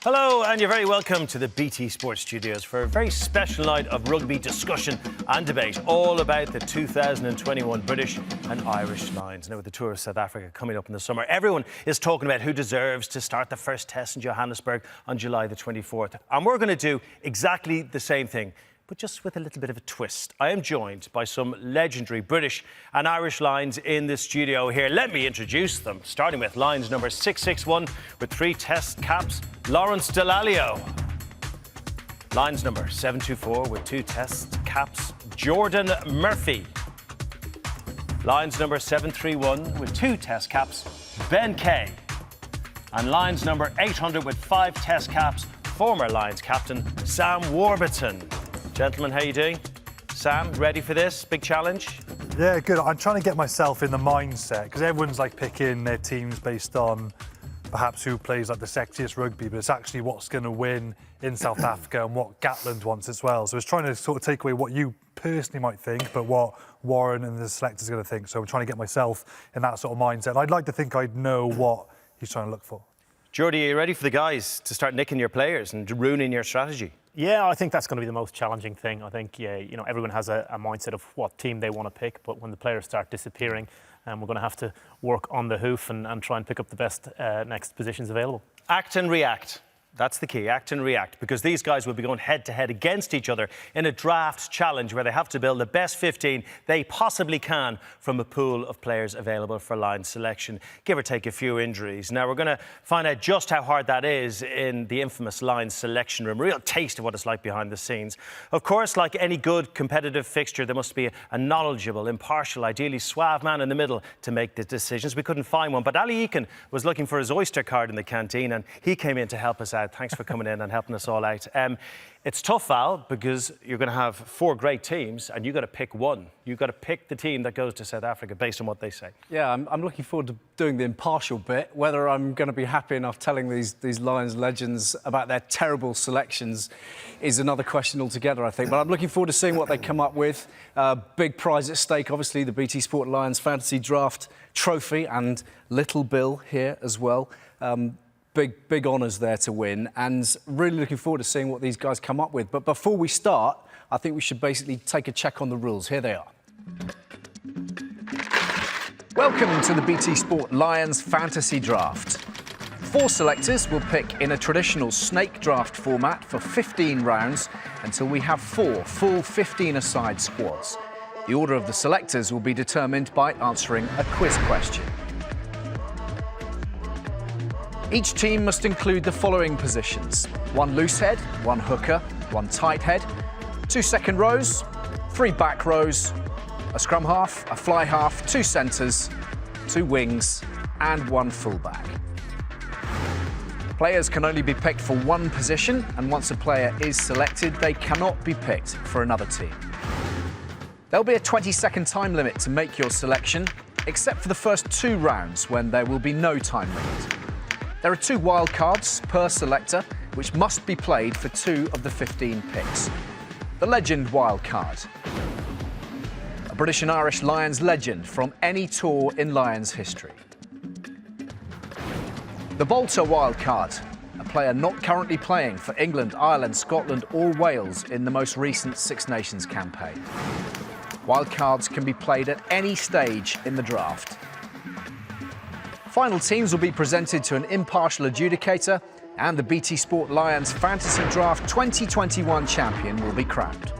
Hello, and you're very welcome to the BT Sports Studios for a very special night of rugby discussion and debate, all about the 2021 British and Irish Lions. Now, with the tour of South Africa coming up in the summer, everyone is talking about who deserves to start the first test in Johannesburg on July the 24th. And we're going to do exactly the same thing, but just with a little bit of a twist. I am joined by some legendary British and Irish Lions in the studio here. Let me introduce them, starting with Lions number 661 with 3 test caps, Lawrence Dallaglio. Lions number 724 with 2 test caps, Geordan Murphy. Lions number 731 with 2 test caps, Ben Kay. And Lions number 800 with 5 test caps, former Lions captain Sam Warburton. Gentlemen, how are you doing? Sam, ready for this big challenge? Yeah, good. I'm trying to get myself in the mindset, because everyone's like picking their teams based on perhaps who plays like the sexiest rugby, but it's actually what's going to win in South Africa and what Gatland wants as well. So it's trying to sort of take away what you personally might think, but what Warren and the selectors are going to think. So I'm trying to get myself in that sort of mindset. And I'd like to think I'd know what he's trying to look for. Geordie, are you ready for the guys to start nicking your players and ruining your strategy? Yeah, I think that's going to be the most challenging thing. I think, everyone has a mindset of what team they want to pick, but when the players start disappearing, we're going to have to work on the hoof and try and pick up the best next positions available. Act and react. That's the key, act and react, because these guys will be going head-to-head against each other in a draft challenge where they have to build the best 15 they possibly can from a pool of players available for line selection, give or take a few injuries. Now, we're going to find out just how hard that is in the infamous line selection room, a real taste of what it's like behind the scenes. Of course, like any good competitive fixture, there must be a knowledgeable, impartial, ideally suave man in the middle to make the decisions. We couldn't find one, but Ali Eakin was looking for his Oyster card in the canteen, and he came in to help us out. Thanks for coming in and helping us all out. It's tough, Val, because you're going to have 4 great teams and you've got to pick one. You've got to pick the team that goes to South Africa based on what they say. Yeah, I'm looking forward to doing the impartial bit. Whether I'm going to be happy enough telling these Lions legends about their terrible selections is another question altogether, I think. But I'm looking forward to seeing what they come up with. Big prize at stake, obviously, the BT Sport Lions Fantasy Draft Trophy and Little Bill here as well. Big honours there to win, and really looking forward to seeing what these guys come up with. But before we start, I think we should basically take a check on the rules. Here they are. Welcome to the BT Sport Lions Fantasy Draft. 4 selectors will pick in a traditional snake draft format for 15 rounds until we have 4 full 15-a-side squads. The order of the selectors will be determined by answering a quiz question. Each team must include the following positions: 1 loose head, 1 hooker, 1 tight head, 2 second rows, 3 back rows, a scrum half, a fly half, 2 centres, 2 wings and 1 fullback. Players can only be picked for 1 position, and once a player is selected, they cannot be picked for another team. There'll be a 20-second time limit to make your selection, except for the first 2 rounds when there will be no time limit. There are 2 wild cards per selector, which must be played for 2 of the 15 picks. The legend wild card. A British and Irish Lions legend from any tour in Lions history. The Bolter wild card. A player not currently playing for England, Ireland, Scotland or Wales in the most recent Six Nations campaign. Wild cards can be played at any stage in the draft. Final teams will be presented to an impartial adjudicator, and the BT Sport Lions Fantasy Draft 2021 champion will be crowned.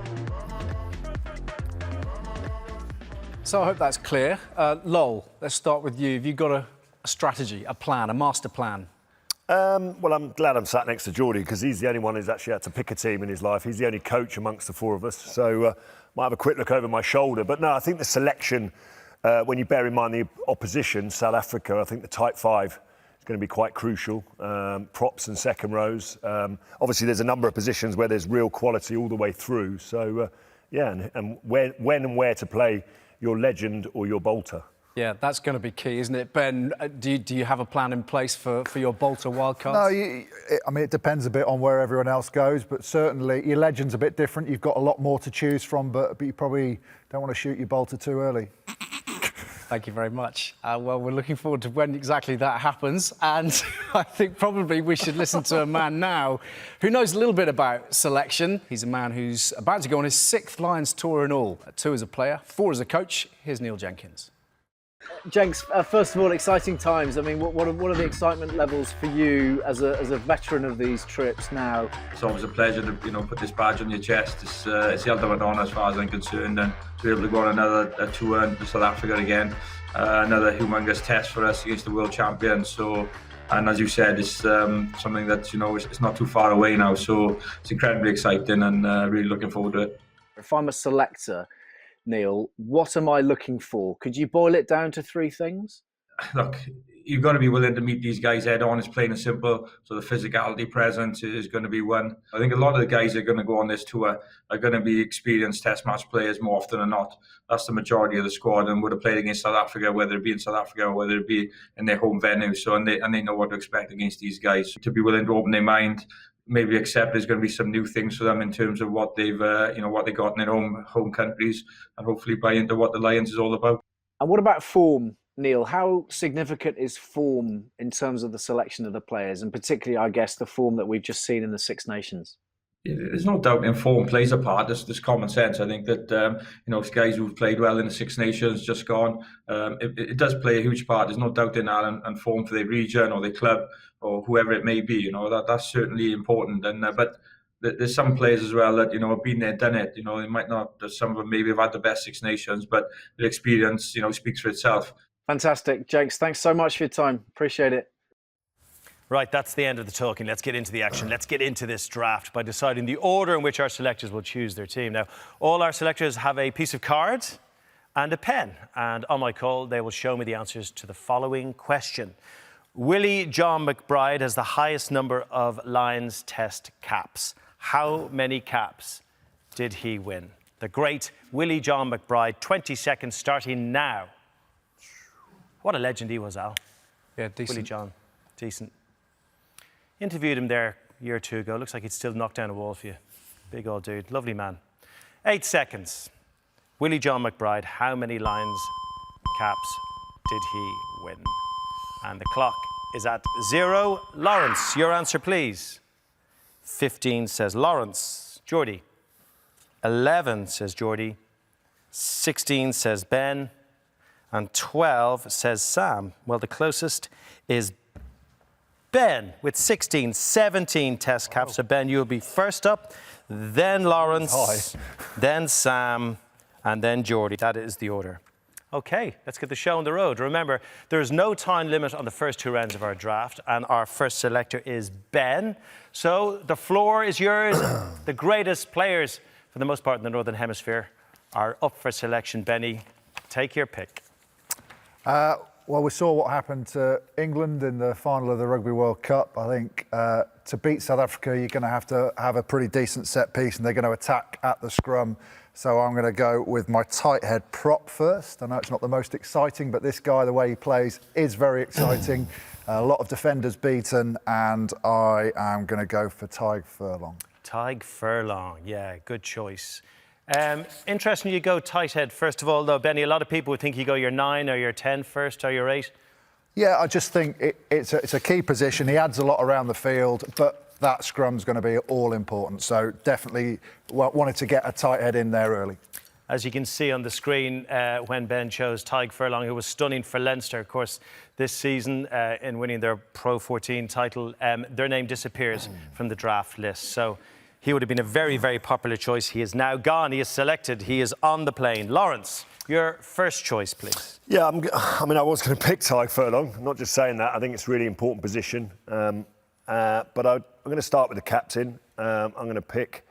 So I hope that's clear. Lol, let's start with you. Have you got a strategy, a plan, a master plan? Well, I'm glad I'm sat next to Geordie, because he's the only one who's actually had to pick a team in his life. He's the only coach amongst the 4 of us, so might have a quick look over my shoulder. But no, I think the selection, when you bear in mind the opposition, South Africa, I think the tight 5 is going to be quite crucial. Props and second rows. Obviously, there's a number of positions where there's real quality all the way through. So, yeah, and when and where to play your legend or your bolter. Yeah, that's going to be key, isn't it? Ben, do you have a plan in place for your bolter wildcards? No, I mean, it depends a bit on where everyone else goes, but certainly your legend's a bit different. You've got a lot more to choose from, but you probably don't want to shoot your bolter too early. Thank you very much. Well, we're looking forward to when exactly that happens. And I think probably we should listen to a man now who knows a little bit about selection. He's a man who's about to go on his 6th Lions tour in all. 2 as a player, 4 as a coach. Here's Neil Jenkins. Jenks, first of all, exciting times. I mean, what are the excitement levels for you as a veteran of these trips now? It's always a pleasure to put this badge on your chest. It's the ultimate honour as far as I'm concerned, and to be able to go on another tour into South Africa again, another humongous test for us against the world champions. So, and as you said, it's something that it's not too far away now. So it's incredibly exciting, and really looking forward to it. If I'm a selector, Neil, what am I looking for? Could you boil it down to 3 things? Look, you've got to be willing to meet these guys head on. It's plain and simple. So the physicality presence is going to be one. I think a lot of the guys that are going to go on this tour are going to be experienced test match players more often than not. That's the majority of the squad, and would have played against South Africa, whether it be in South Africa or whether it be in their home venue. So and they know what to expect against these guys. To be willing to open their mind, maybe accept there's going to be some new things for them in terms of what they've, what they got in their home countries, and hopefully buy into what the Lions is all about. And what about form, Neil? How significant is form in terms of the selection of the players, and particularly, I guess, the form that we've just seen in the Six Nations? There's no doubt form plays a part. There's common sense. I think that guys who've played well in the Six Nations just gone, it does play a huge part. There's no doubt in that, and form for their region or their club or whoever it may be. That's certainly important. And but there's some players as well that have been there, done it. They might not. Some of them maybe have had the best Six Nations, but the experience speaks for itself. Fantastic, Jenks. Thanks so much for your time. Appreciate it. Right, that's the end of the talking. Let's get into the action. Let's get into this draft by deciding the order in which our selectors will choose their team. Now, all our selectors have a piece of card and a pen. And on my call, they will show me the answers to the following question. Willie John McBride has the highest number of Lions Test caps. How many caps did he win? The great Willie John McBride, 20 seconds starting now. What a legend he was, Al. Yeah, decent. Willie John, decent. Interviewed him there a year or 2 ago. Looks like he'd still knock down a wall for you. Big old dude. Lovely man. 8 seconds. Willie John McBride, how many Lions caps did he win? And the clock is at 0. Lawrence, your answer, please. 15 says Lawrence. Geordie. 11 says Geordie. 16 says Ben. And 12 says Sam. Well, the closest is Ben with 16, 17 test caps. So Ben, you'll be first up, then Lawrence, then Sam, and then Geordie. That is the order. Okay, let's get the show on the road. Remember, there's no time limit on the first 2 rounds of our draft, and our first selector is Ben. So the floor is yours. The greatest players, for the most part in the Northern Hemisphere, are up for selection. Benny, take your pick. Well, we saw what happened to England in the final of the Rugby World Cup. I think to beat South Africa, you're going to have a pretty decent set piece, and they're going to attack at the scrum. So I'm going to go with my tight head prop first. I know it's not the most exciting, but this guy, the way he plays, is very exciting. A lot of defenders beaten, and I am going to go for Tig Furlong. Tig Furlong, yeah, good choice. Interesting you go tight head first of all, though, Benny. A lot of people would think you go your 9 or your 10 first or your 8. Yeah, I just think it's a key position. He adds a lot around the field, but that scrum's going to be all important. So definitely wanted to get a tight head in there early. As you can see on the screen, when Ben chose Tig Furlong, who was stunning for Leinster, of course, this season in winning their Pro 14 title, their name disappears from the draft list. So he would have been a very, very popular choice. He is now gone. He is selected. He is on the plane. Lawrence, your first choice, please. Yeah, I was going to pick Tig Furlong. I'm not just saying that. I think it's a really important position. But I'm going to start with the captain. I'm going to pick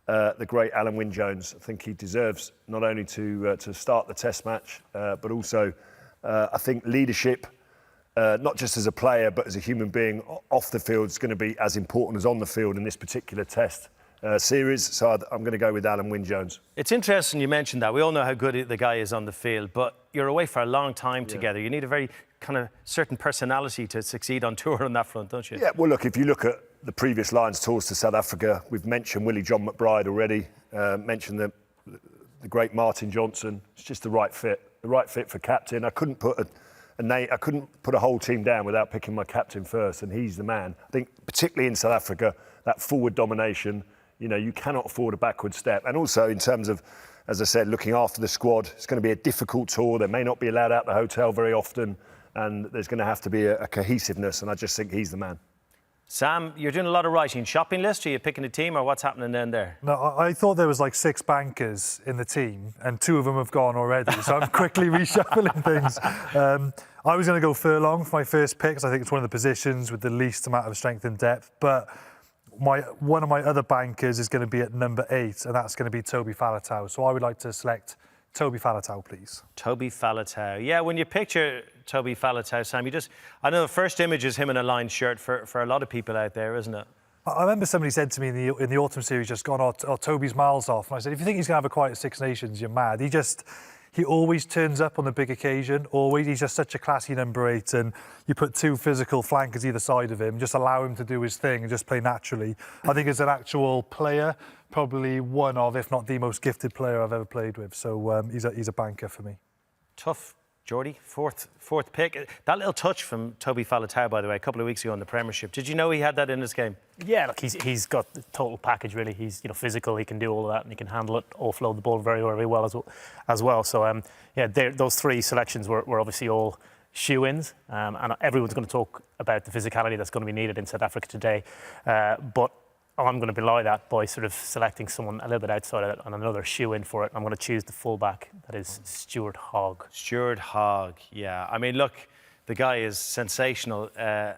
the great Alan Wynne-Jones. I think he deserves not only to start the Test match, but also I think leadership, not just as a player, but as a human being off the field is going to be as important as on the field in this particular Test series. So I'm going to go with Alan Wynne-Jones. It's interesting you mentioned that. We all know how good the guy is on the field, but you're away for a long time together. You need a very kind of certain personality to succeed on tour on that front, don't you? Yeah, well, look, if you look at the previous Lions tours to South Africa, we've mentioned Willie John McBride already, mentioned the great Martin Johnson. It's just the right fit. the right fit for captain. I couldn't put a whole team down without picking my captain first, and he's the man. I think particularly in South Africa, that forward domination, you cannot afford a backward step. And also in terms of, as I said, looking after the squad, it's going to be a difficult tour. They may not be allowed out the hotel very often, and there's going to have to be a cohesiveness, and I just think he's the man. Sam, you're doing a lot of writing. Shopping list? Are you picking a team, or what's happening down there? No, I thought there was like 6 bankers in the team, and 2 of them have gone already. So I'm quickly reshuffling things. I was going to go Furlong for my first pick, because I think it's one of the positions with the least amount of strength and depth. But one of my other bankers is going to be at number 8, and that's going to be Toby Faletau. So I would like to select Toby Faletau, please. Toby Faletau. Yeah, when you picture Toby Faletau, Sam, I know the first image is him in a lined shirt for a lot of people out there, isn't it? I remember somebody said to me in the autumn series just gone, oh, Toby's miles off. And I said, if you think he's going to have a quiet Six Nations, you're mad. He always turns up on the big occasion, always. He's just such a classy number 8, and you put 2 physical flankers either side of him, just allow him to do his thing and just play naturally. I think as an actual player, probably one of, if not the most gifted player I've ever played with. So he's a banker for me. Tough. Geordie, fourth pick. That little touch from Toby Faletau, by the way, a couple of weeks ago in the Premiership. Did you know he had that in his game? Yeah, look, he's got the total package, really. He's physical, he can do all of that, and he can handle it, offload the ball very, very well as well. So, those 3 selections were obviously all shoe-ins, and everyone's going to talk about the physicality that's going to be needed in South Africa today. But I'm going to belie that by sort of selecting someone a little bit outside of it and another shoe-in for it. I'm going to choose the fullback, that is Stuart Hogg. Stuart Hogg, yeah. I mean, look, the guy is sensational. The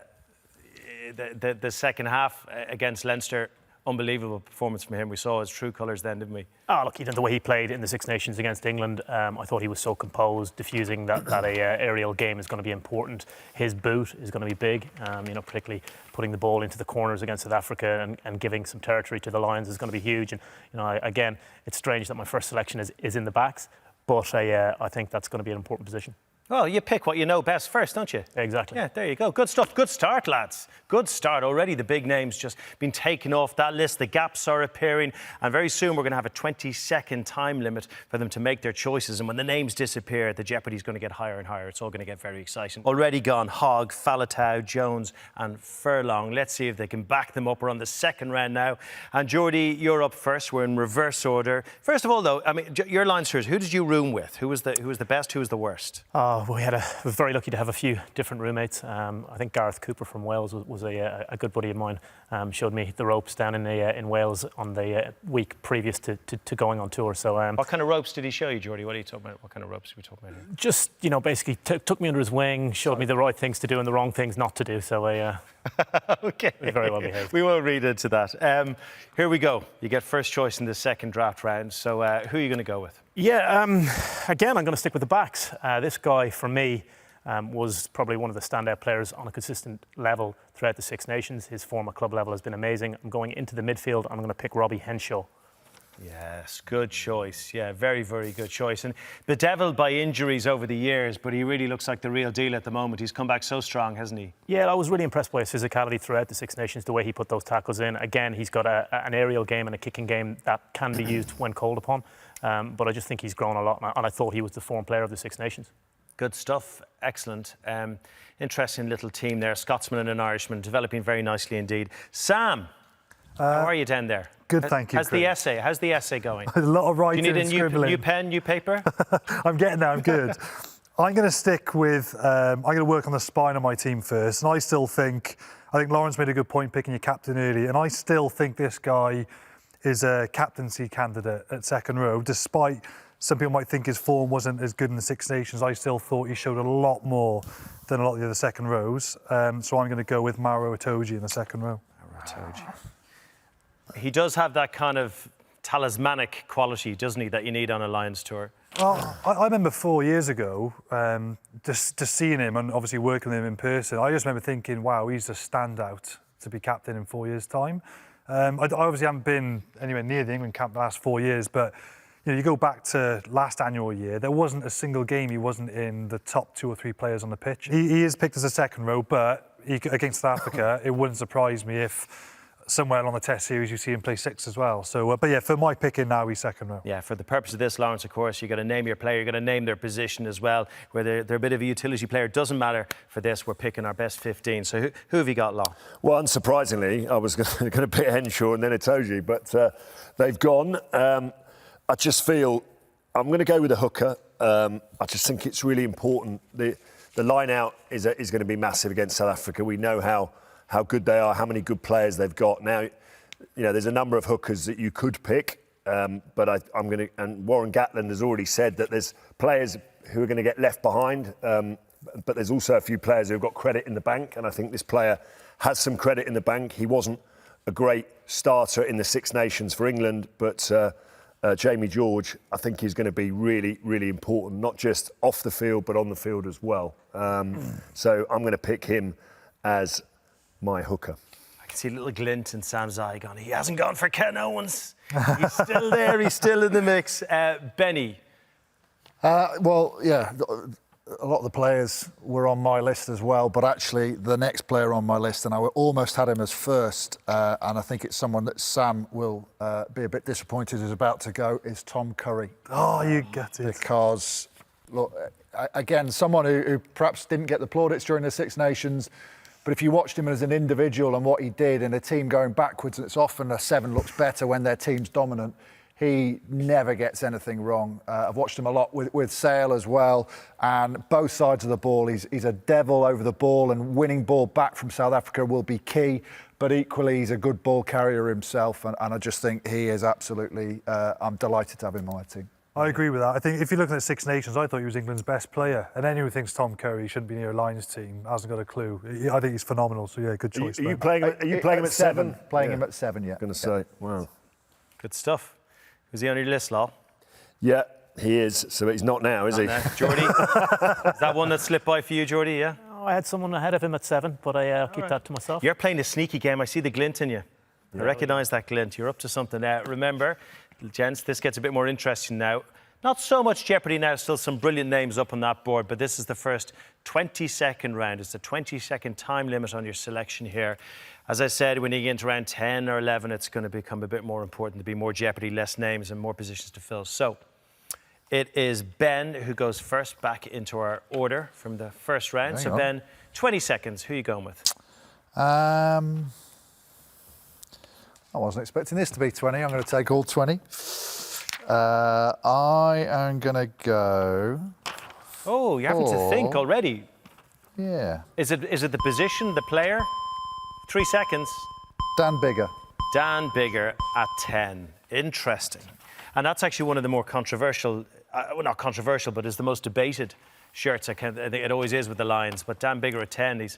second half against Leinster, unbelievable performance from him. We saw his true colours then, didn't we? Oh, look, the way he played in the Six Nations against England, I thought he was so composed. Diffusing that aerial game is going to be important. His boot is going to be big, particularly putting the ball into the corners against South Africa and giving some territory to the Lions is going to be huge. And, again, it's strange that my first selection is in the backs, but I think that's going to be an important position. Well, you pick what you know best first, don't you? Exactly. Yeah, there you go. Good stuff. Good start, lads. Good start. Already the big names just been taken off that list. The gaps are appearing. And very soon we're going to have a 20-second time limit for them to make their choices. And when the names disappear, the jeopardy's going to get higher and higher. It's all going to get very exciting. Already gone Hogg, Faletau, Jones and Furlong. Let's see if they can back them up. We're on the second round now. And Geordie, you're up first. We're in reverse order. First of all, though, I mean, your line search, who did you room with? Who was the best? Who was the worst? We were very lucky to have a few different roommates. I think Gareth Cooper from Wales was a good buddy of mine. Showed me the ropes down in Wales on the week previous to going on tour. So, what kind of ropes did he show you, Geordie? What are you talking about? What kind of ropes are we talking about here? Just, basically took me under his wing, showed me the right things to do and the wrong things not to do. So, okay, very well behaved. We won't read into that. Here we go. You get first choice in the second draft round. So, who are you going to go with? Yeah, again, I'm going to stick with the backs. This guy, for me, was probably one of the standout players on a consistent level throughout the Six Nations. His form at club level has been amazing. I'm going into the midfield. I'm going to pick Robbie Henshaw. Yes, good choice. Yeah, very, very good choice. And bedeviled by injuries over the years, but he really looks like the real deal at the moment. He's come back so strong, hasn't he? Yeah, I was really impressed by his physicality throughout the Six Nations, the way he put those tackles in. Again, he's got an aerial game and a kicking game that can be used when called upon. But I just think he's grown a lot, and I thought he was the form player of the Six Nations. Good stuff. Excellent. Interesting little team there. Scotsman and an Irishman, developing very nicely indeed. Sam, how are you down there? Good, thank you. How's the essay going? A lot of writing. Do you need and a new pen, new paper? I'm getting there. I'm good. I'm going to stick with. I'm going to work on the spine of my team first, and I think Lawrence made a good point picking your captain early, and I still think this guy is a captaincy candidate at second row, despite some people might think his form wasn't as good in the Six Nations. I still thought he showed a lot more than a lot of the other second rows. So I'm going to go with Maro Itoje in the second row. Maro Itoje. He does have that kind of talismanic quality, doesn't he, that you need on a Lions tour? Well, I remember 4 years ago, just seeing him and obviously working with him in person, I just remember thinking, wow, he's a standout to be captain in 4 years' time. I obviously haven't been anywhere near the England camp the last 4 years, but you go back to last annual year, there wasn't a single game he wasn't in the top 2 or 3 players on the pitch. He is picked as a second row, but against South Africa, it wouldn't surprise me if somewhere along the Test series you see him play 6 as well. So, but yeah, for my picking now, he's second row. Yeah, for the purpose of this, Lawrence, of course, you've got to name your player, you've got to name their position as well. Whether they're a bit of a utility player, doesn't matter for this. We're picking our best 15. So who have you got, Law? Well, unsurprisingly, I was going to pick Henshaw and then Itoje, but they've gone. I just feel I'm going to go with a hooker. I just think it's really important. The line out is going to be massive against South Africa. We know how good they are, how many good players they've got. Now, there's a number of hookers that you could pick, but I'm going to. And Warren Gatland has already said that there's players who are going to get left behind, but there's also a few players who have got credit in the bank, and I think this player has some credit in the bank. He wasn't a great starter in the Six Nations for England, but Jamie George, I think he's going to be really, really important, not just off the field, but on the field as well. So I'm going to pick him as my hooker. I can see a little glint in Sam's eye going, he hasn't gone for Ken Owens. He's still there, he's still in the mix. Benny. Well, yeah, a lot of the players were on my list as well, but actually the next player on my list, and I almost had him as first, and I think it's someone that Sam will be a bit disappointed is about to go, is Tom Curry. Oh, you get it. Because, look, again, someone who perhaps didn't get the plaudits during the Six Nations, but if you watched him as an individual and what he did in a team going backwards, it's often a 7 looks better when their team's dominant. He never gets anything wrong. I've watched him a lot with Sale as well, and both sides of the ball. He's a devil over the ball, and winning ball back from South Africa will be key. But equally, he's a good ball carrier himself, and I just think he is absolutely. I'm delighted to have him on my team. I agree with that. I think if you're looking at Six Nations, I thought he was England's best player. And anyone who thinks Tom Curry shouldn't be near a Lions team hasn't got a clue. I think he's phenomenal. So yeah, good choice. Are you playing him at 7? Playing him at 7, yeah. Going to say, wow. Good stuff. Who's he on your list, Law? Yeah, he is. So he's not now, is he? Geordie? Is that one that slipped by for you, Geordie, yeah? Oh, I had someone ahead of him at 7, but I'll keep that to myself. You're playing a sneaky game. I see the glint in you. I recognise that glint. You're up to something there. Remember, gents, this gets a bit more interesting now. Not so much jeopardy now, still some brilliant names up on that board, but this is the first 20-second round. It's a 20-second time limit on your selection here. As I said, when you get into round 10 or 11, it's going to become a bit more important to be more jeopardy, less names and more positions to fill. So it is Ben who goes first back into our order from the first round. So Ben, 20 seconds. Who are you going with? I wasn't expecting this to be 20. I'm going to take all 20. I am going to go... Oh, you're having to think already. Yeah. Is it the position, the player? 3 seconds. Dan Biggar. Dan Biggar at 10. Interesting. And that's actually one of the more controversial, well, not controversial, but is the most debated shirts. I think it always is with the Lions. But Dan Biggar at 10,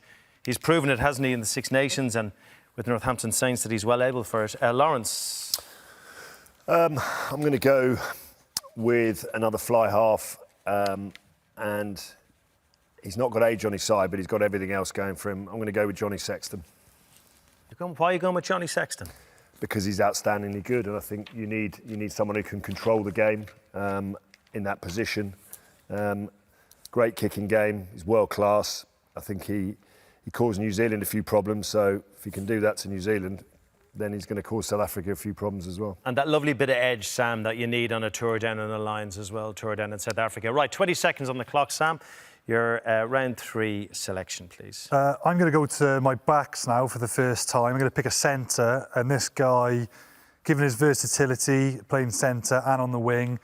he's proven it, hasn't he, in the Six Nations and with Northampton Saints that he's well able for it. Lawrence? I'm going to go with another fly half, and he's not got age on his side, but he's got everything else going for him. I'm going to go with Johnny Sexton. Why are you going with Johnny Sexton? Because he's outstandingly good, and I think you need someone who can control the game in that position. Great kicking game. He's world class. I think he caused New Zealand a few problems. So if he can do that to New Zealand, then he's going to cause South Africa a few problems as well. And that lovely bit of edge, Sam, that you need on a tour down in the Lions as well, tour down in South Africa. Right, 20 seconds on the clock, Sam. Your round 3 selection, please. I'm going to go to my backs now for the first time. I'm going to pick a centre, and this guy, given his versatility, playing centre and on the wing,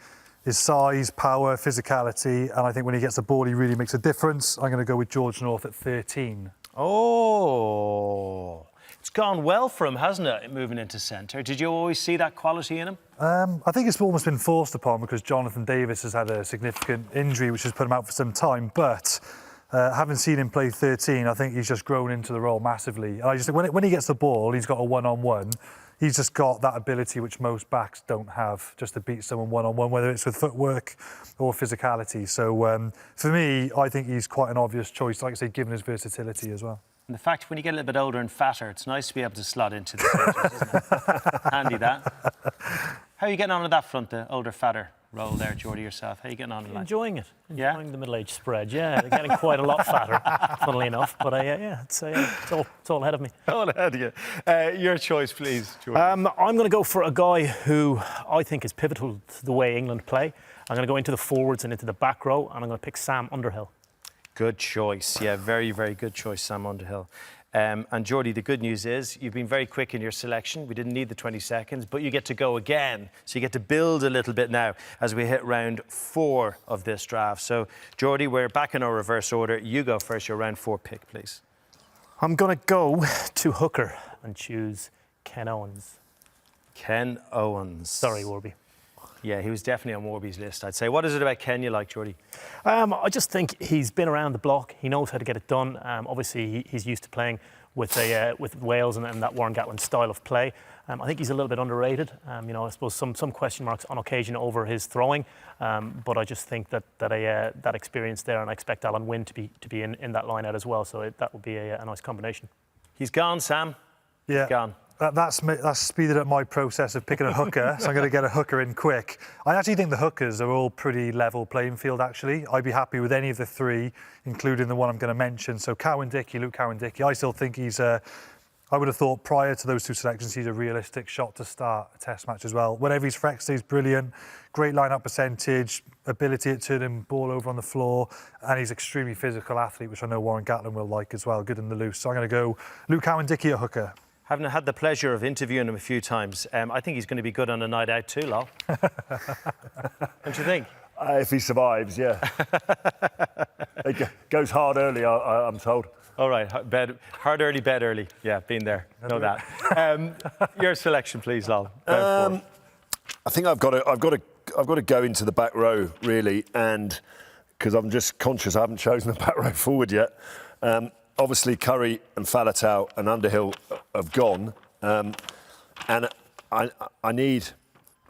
his size, power, physicality, and I think when he gets the ball, he really makes a difference. I'm going to go with George North at 13. Oh, it's gone well for him, hasn't it, moving into centre? Did you always see that quality in him? I think it's almost been forced upon because Jonathan Davis has had a significant injury which has put him out for some time, but having seen him play 13, I think he's just grown into the role massively. And I just think when he gets the ball, he's got a one-on-one. He's just got that ability which most backs don't have, just to beat someone one-on-one, whether it's with footwork or physicality. So for me, I think he's quite an obvious choice, like I say, given his versatility as well. And the fact when you get a little bit older and fatter, it's nice to be able to slot into the pages, isn't it? Handy that. How are you getting on with that front, the older, fatter role there, Geordie, yourself? How are you getting on with that? Enjoying it. Yeah? Enjoying the middle-aged spread, yeah. They're getting quite a lot fatter, funnily enough. But it's all ahead of me. All ahead of you. Your choice, please, Geordie. I'm going to go for a guy who I think is pivotal to the way England play. I'm going to go into the forwards and into the back row, and I'm going to pick Sam Underhill. Good choice. Yeah, very, very good choice, Sam Underhill. And Geordie, the good news is you've been very quick in your selection. We didn't need the 20 seconds, but you get to go again. So you get to build a little bit now as we hit round 4 of this draft. So, Geordie, we're back in our reverse order. You go first, your round 4 pick, please. I'm going to go to hooker and choose Ken Owens. Ken Owens. Sorry, Warby. Yeah, he was definitely on Warby's list, I'd say. What is it about Ken you like, Geordie? I just think he's been around the block. He knows how to get it done. Obviously, he's used to playing with Wales and that Warren Gatland style of play. I think he's a little bit underrated. I suppose some question marks on occasion over his throwing, but I just think that experience there, and I expect Alan Wynne to be in that line out as well. So that would be a nice combination. He's gone, Sam. Yeah. He's gone. That's speeded up my process of picking a hooker, so I'm going to get a hooker in quick. I actually think the hookers are all pretty level playing field, actually. I'd be happy with any of the 3, including the one I'm going to mention. So Cowan-Dickie, Luke Cowan-Dickie, I still think he's I would have thought prior to those 2 selections, he's a realistic shot to start a test match as well. Whenever he's flexed, he's brilliant. Great line-up percentage, ability at turning ball over on the floor, and he's extremely physical athlete, which I know Warren Gatland will like as well, good in the loose. So I'm going to go Luke Cowan-Dickie at hooker. Having had the pleasure of interviewing him a few times, I think he's going to be good on a night out too, Lol. Don't you think? If he survives, yeah. It goes hard early, I'm told. All right, hard early, bed early. Yeah, been there. Know that. Your selection, please, Lol. I think I've got to go into the back row really, and because I'm just conscious I haven't chosen the back row forward yet. Obviously, Curry and Faletau and Underhill have gone, and I need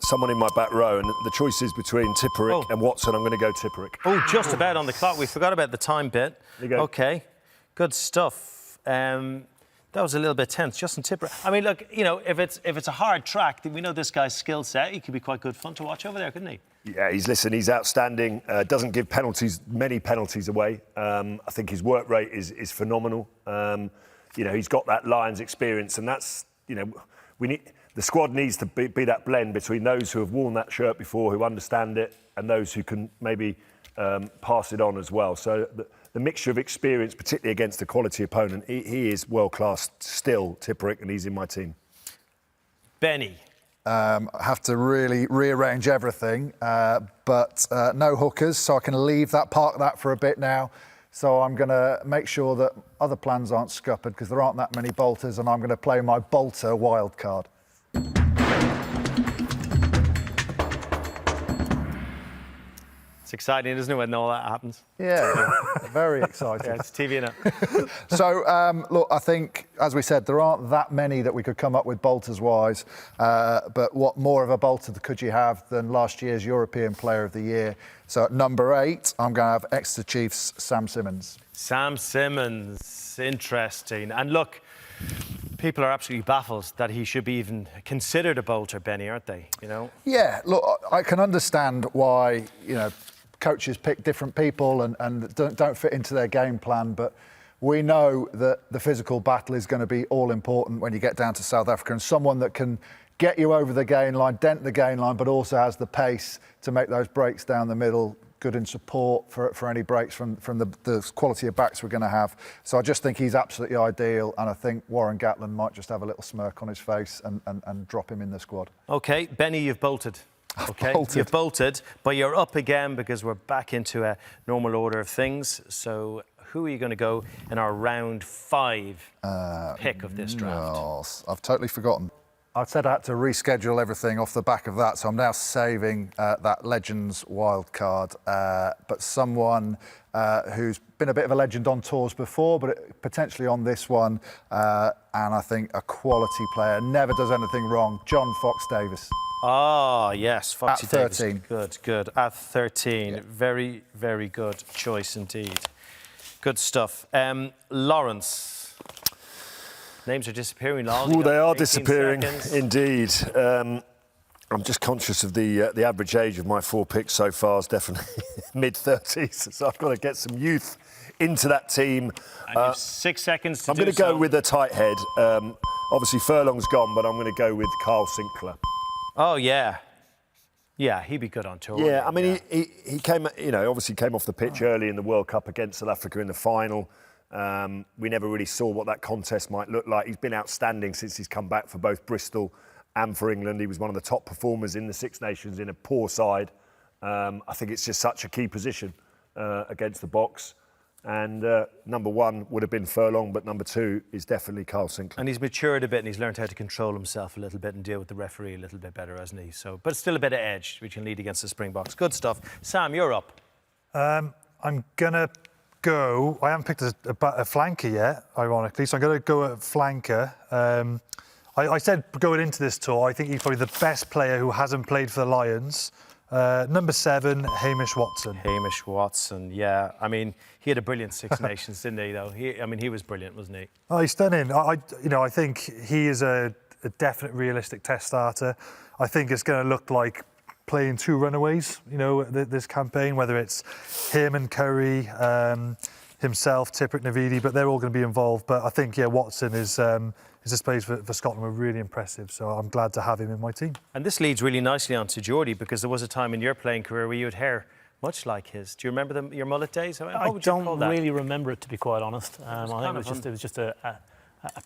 someone in my back row, and the choice is between Tipperick and Watson. I'm going to go Tipperick. Oh, just about on the clock. We forgot about the time bit. There you go. Okay, good stuff. That was a little bit tense. Justin Tipperick. I mean, look, if it's a hard track, we know this guy's skill set. He could be quite good fun to watch over there, couldn't he? Yeah, he's outstanding. Doesn't give many penalties away. I think his work rate is phenomenal. He's got that Lions experience, and that's the squad needs to be that blend between those who have worn that shirt before, who understand it, and those who can maybe pass it on as well. So the mixture of experience, particularly against a quality opponent, he is world class still, Tipperick, and he's in my team. Benny. I have to really rearrange everything, but no hookers, so I can park that for a bit now. So I'm going to make sure that other plans aren't scuppered, because there aren't that many bolters, and I'm going to play my bolter wild card. It's exciting, isn't it, when all that happens? Yeah, very exciting. Yeah, it's TV, innit? So, look, I think, as we said, there aren't that many that we could come up with bolters-wise, but what more of a bolter could you have than last year's European Player of the Year? So at number 8, I'm going to have Exeter Chiefs' Sam Simmonds. Sam Simmonds, interesting. And look, people are absolutely baffled that he should be even considered a bolter, Benny, aren't they? Yeah, look, I can understand why, coaches pick different people and don't fit into their game plan, but we know that the physical battle is going to be all important when you get down to South Africa, and someone that can get you over the gain line, dent the gain line, but also has the pace to make those breaks down the middle, good in support for any breaks from the quality of backs we're going to have. So I just think he's absolutely ideal, and I think Warren Gatland might just have a little smirk on his face and drop him in the squad. OK, Benny, you've bolted. OK, you've bolted, but you're up again because we're back into a normal order of things. So who are you going to go in our round 5 pick of this draft? No, I've totally forgotten. I said I had to reschedule everything off the back of that, so I'm now saving that Legends wild card. But someone who's been a bit of a legend on tours before, but potentially on this one, and I think a quality player, never does anything wrong, John Fox-Davis. Ah, yes, Foxy at 13. Davis. Good. At 13. Yeah. Very, very good choice indeed. Good stuff. Lawrence. Names are disappearing, Lawrence. Oh, they are disappearing, indeed. I'm just conscious of the average age of my 4 picks so far is definitely mid-30s, so I've got to get some youth into that team. And you have 6 seconds to I'm going to go with a tight head. Obviously, Furlong's gone, but I'm going to go with Carl Sinclair. Oh, yeah. Yeah, he'd be good on tour. Yeah, I mean, he came, obviously came off the pitch early in the World Cup against South Africa in the final. We never really saw what that contest might look like. He's been outstanding since he's come back for both Bristol and for England. He was one of the top performers in the Six Nations in a poor side. I think it's just such a key position against the box. And number 1 would have been Furlong, but number 2 is definitely Carl Sinclair. And he's matured a bit and he's learned how to control himself a little bit and deal with the referee a little bit better, hasn't he? So, but still a bit of edge, which can lead against the Springboks. Good stuff. Sam, you're up. I'm going to go... I haven't picked a flanker yet, ironically, so I'm going to go at flanker. I said going into this tour, I think he's probably the best player who hasn't played for the Lions. Number 7, Hamish Watson. Hamish Watson, yeah. I mean, he had a brilliant Six Nations, didn't he, though? He was brilliant, wasn't he? Oh, he's stunning. I think he is a definite realistic test starter. I think it's going to look like playing 2 runaways, this campaign, whether it's him and Curry, himself, Tippett, Navidi, but they're all going to be involved. But I think, Watson is... his displays for Scotland were really impressive, so I'm glad to have him in my team. And this leads really nicely on to Geordie, because there was a time in your playing career where you had hair much like his. Do you remember your mullet days? I don't really remember it, to be quite honest. I think it was just a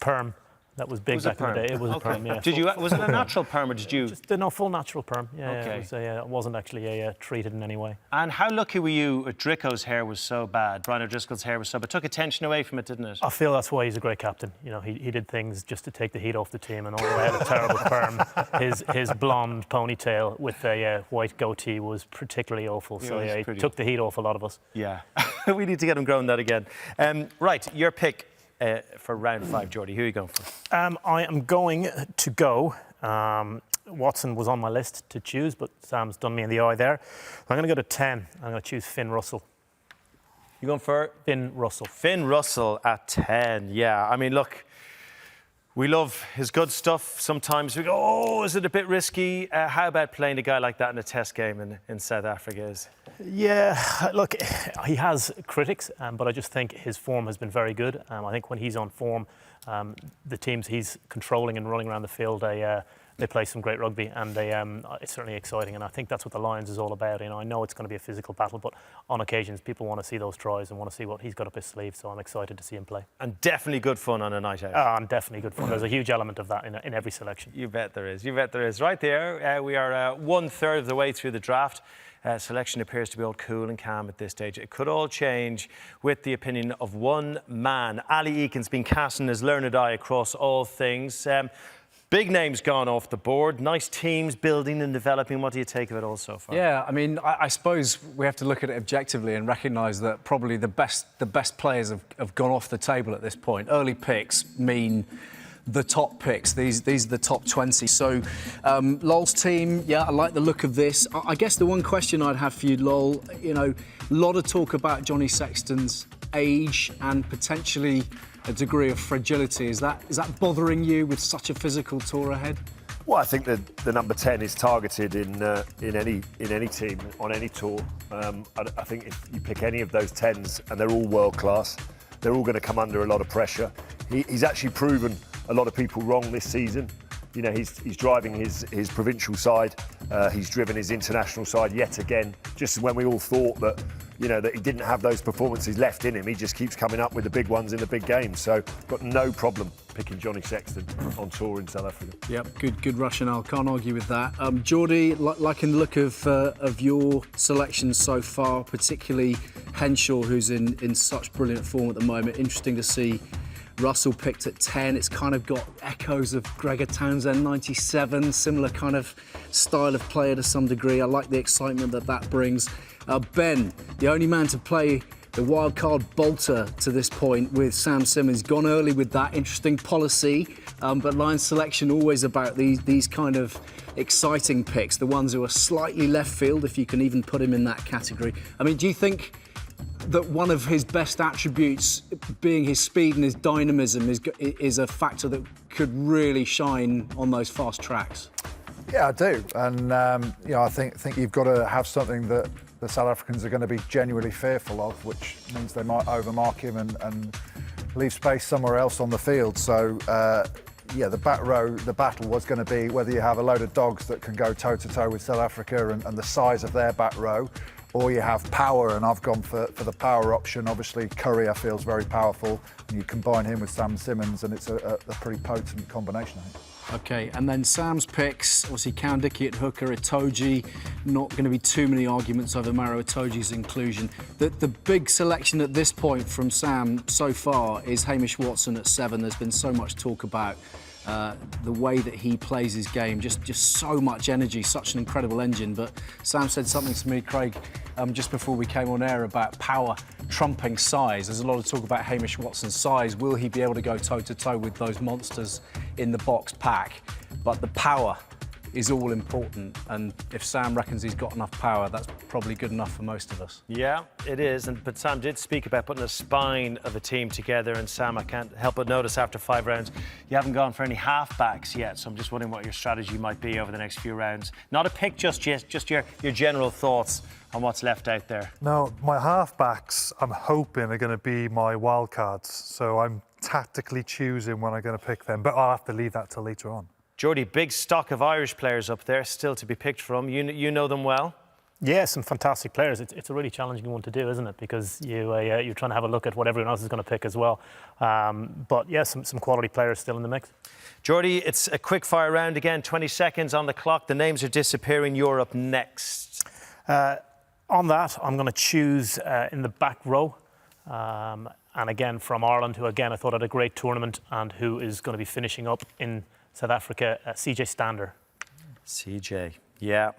perm. That was big back in the day. It was a perm, yeah. Was it a natural perm or did you? Just a full natural perm. Yeah, okay. It wasn't actually treated in any way. And how lucky were you? Drico's hair was so bad. Brian O'Driscoll's hair was so bad. It took attention away from it, didn't it? I feel that's why he's a great captain. He did things just to take the heat off the team, and although he had a terrible perm, his blonde ponytail with a white goatee was particularly awful. So he took the heat off a lot of us. Yeah, we need to get him growing that again. Right, your pick. For round 5, Geordie, who are you going for? I am going to go. Watson was on my list to choose, but Sam's done me in the eye there. I'm going to go to 10. I'm going to choose Finn Russell. You going for Finn Russell? Finn Russell at 10. Yeah, I mean, look, we love his good stuff. Sometimes we go, oh, is it a bit risky? How about playing a guy like that in a test game in South Africa? Yeah, look, he has critics, but I just think his form has been very good. I think when he's on form, the teams he's controlling and running around the field, they play some great rugby, and it's certainly exciting. And I think that's what the Lions is all about. I know it's going to be a physical battle, but on occasions people want to see those tries and want to see what he's got up his sleeve. So I'm excited to see him play. And definitely good fun on a night out. And definitely good fun. There's a huge element of that in every selection. You bet there is. You bet there is. Right there, we are 1/3 of the way through the draft. Selection appears to be all cool and calm at this stage. It could all change with the opinion of one man. Ali Eakin's been casting his learned eye across all things. Big names gone off the board. Nice teams building and developing. What do you take of it all so far? Yeah, I mean, I suppose we have to look at it objectively and recognise that probably the best players have gone off the table at this point. Early picks mean the top picks. These are the top 20. So, Lol's team, yeah, I like the look of this. I guess the one question I'd have for you, Lol, a lot of talk about Johnny Sexton's age and potentially a degree of fragility. Is that bothering you with such a physical tour ahead? Well, I think that the number 10 is targeted in any team on any tour. I think if you pick any of those 10s and they're all world class, they're all going to come under a lot of pressure. He's actually proven a lot of people wrong this season. He's driving his provincial side. He's driven his international side yet again. Just when we all thought that, that he didn't have those performances left in him, he just keeps coming up with the big ones in the big games. So, got no problem picking Johnny Sexton on tour in South Africa. Yep, good rationale. Can't argue with that. Geordie, liking the look of your selections so far, particularly Henshaw, who's in such brilliant form at the moment. Interesting to see Russell picked at 10. It's kind of got echoes of Gregor Townsend, 97, similar kind of style of player to some degree. I like the excitement that brings. Ben, the only man to play the wild card bolter to this point with Sam Simmonds, gone early with that. Interesting policy, but Lions selection always about these kind of exciting picks, the ones who are slightly left field, if you can even put him in that category. I mean, do you think that one of his best attributes being his speed and his dynamism is a factor that could really shine on those fast tracks? Yeah, I do, and I think you've got to have something that the South Africans are going to be genuinely fearful of, which means they might overmark him and leave space somewhere else on the field. So, the back row, the battle was going to be whether you have a load of dogs that can go toe-to-toe with South Africa and the size of their back row, or you have power, and I've gone for the power option. Obviously, Curry, I feel, is very powerful, and you combine him with Sam Simmons, and it's a pretty potent combination, I think. OK, and then Sam's picks, obviously Cam Dickey at hooker, Itoje. Not going to be too many arguments over Maro Itoje's inclusion. The big selection at this point from Sam so far is Hamish Watson at 7. There's been so much talk about the way that he plays his game, just so much energy, such an incredible engine. But Sam said something to me, Craig, just before we came on air about power trumping size. There's a lot of talk about Hamish Watson's size. Will he be able to go toe-to-toe with those monsters in the box pack? But the power is all important, and if Sam reckons he's got enough power, that's probably good enough for most of us. Yeah, it is. But Sam did speak about putting a spine of a team together. And Sam, I can't help but notice after 5 rounds, you haven't gone for any half-backs yet. So I'm just wondering what your strategy might be over the next few rounds. Not a pick just yet, just your general thoughts on what's left out there. No, my half-backs, I'm hoping, are going to be my wild cards. So I'm tactically choosing when I'm going to pick them. But I'll have to leave that till later on. Geordie, big stock of Irish players up there still to be picked from. You know them well? Yeah, some fantastic players. It's a really challenging one to do, isn't it? Because you're trying to have a look at what everyone else is going to pick as well. But yeah, some quality players still in the mix. Geordie, it's a quick fire round again. 20 seconds on the clock. The names are disappearing. You're up next. On that, I'm going to choose in the back row. And again, from Ireland, who again I thought had a great tournament and who is going to be finishing up in South Africa, CJ Stander. CJ, yeah.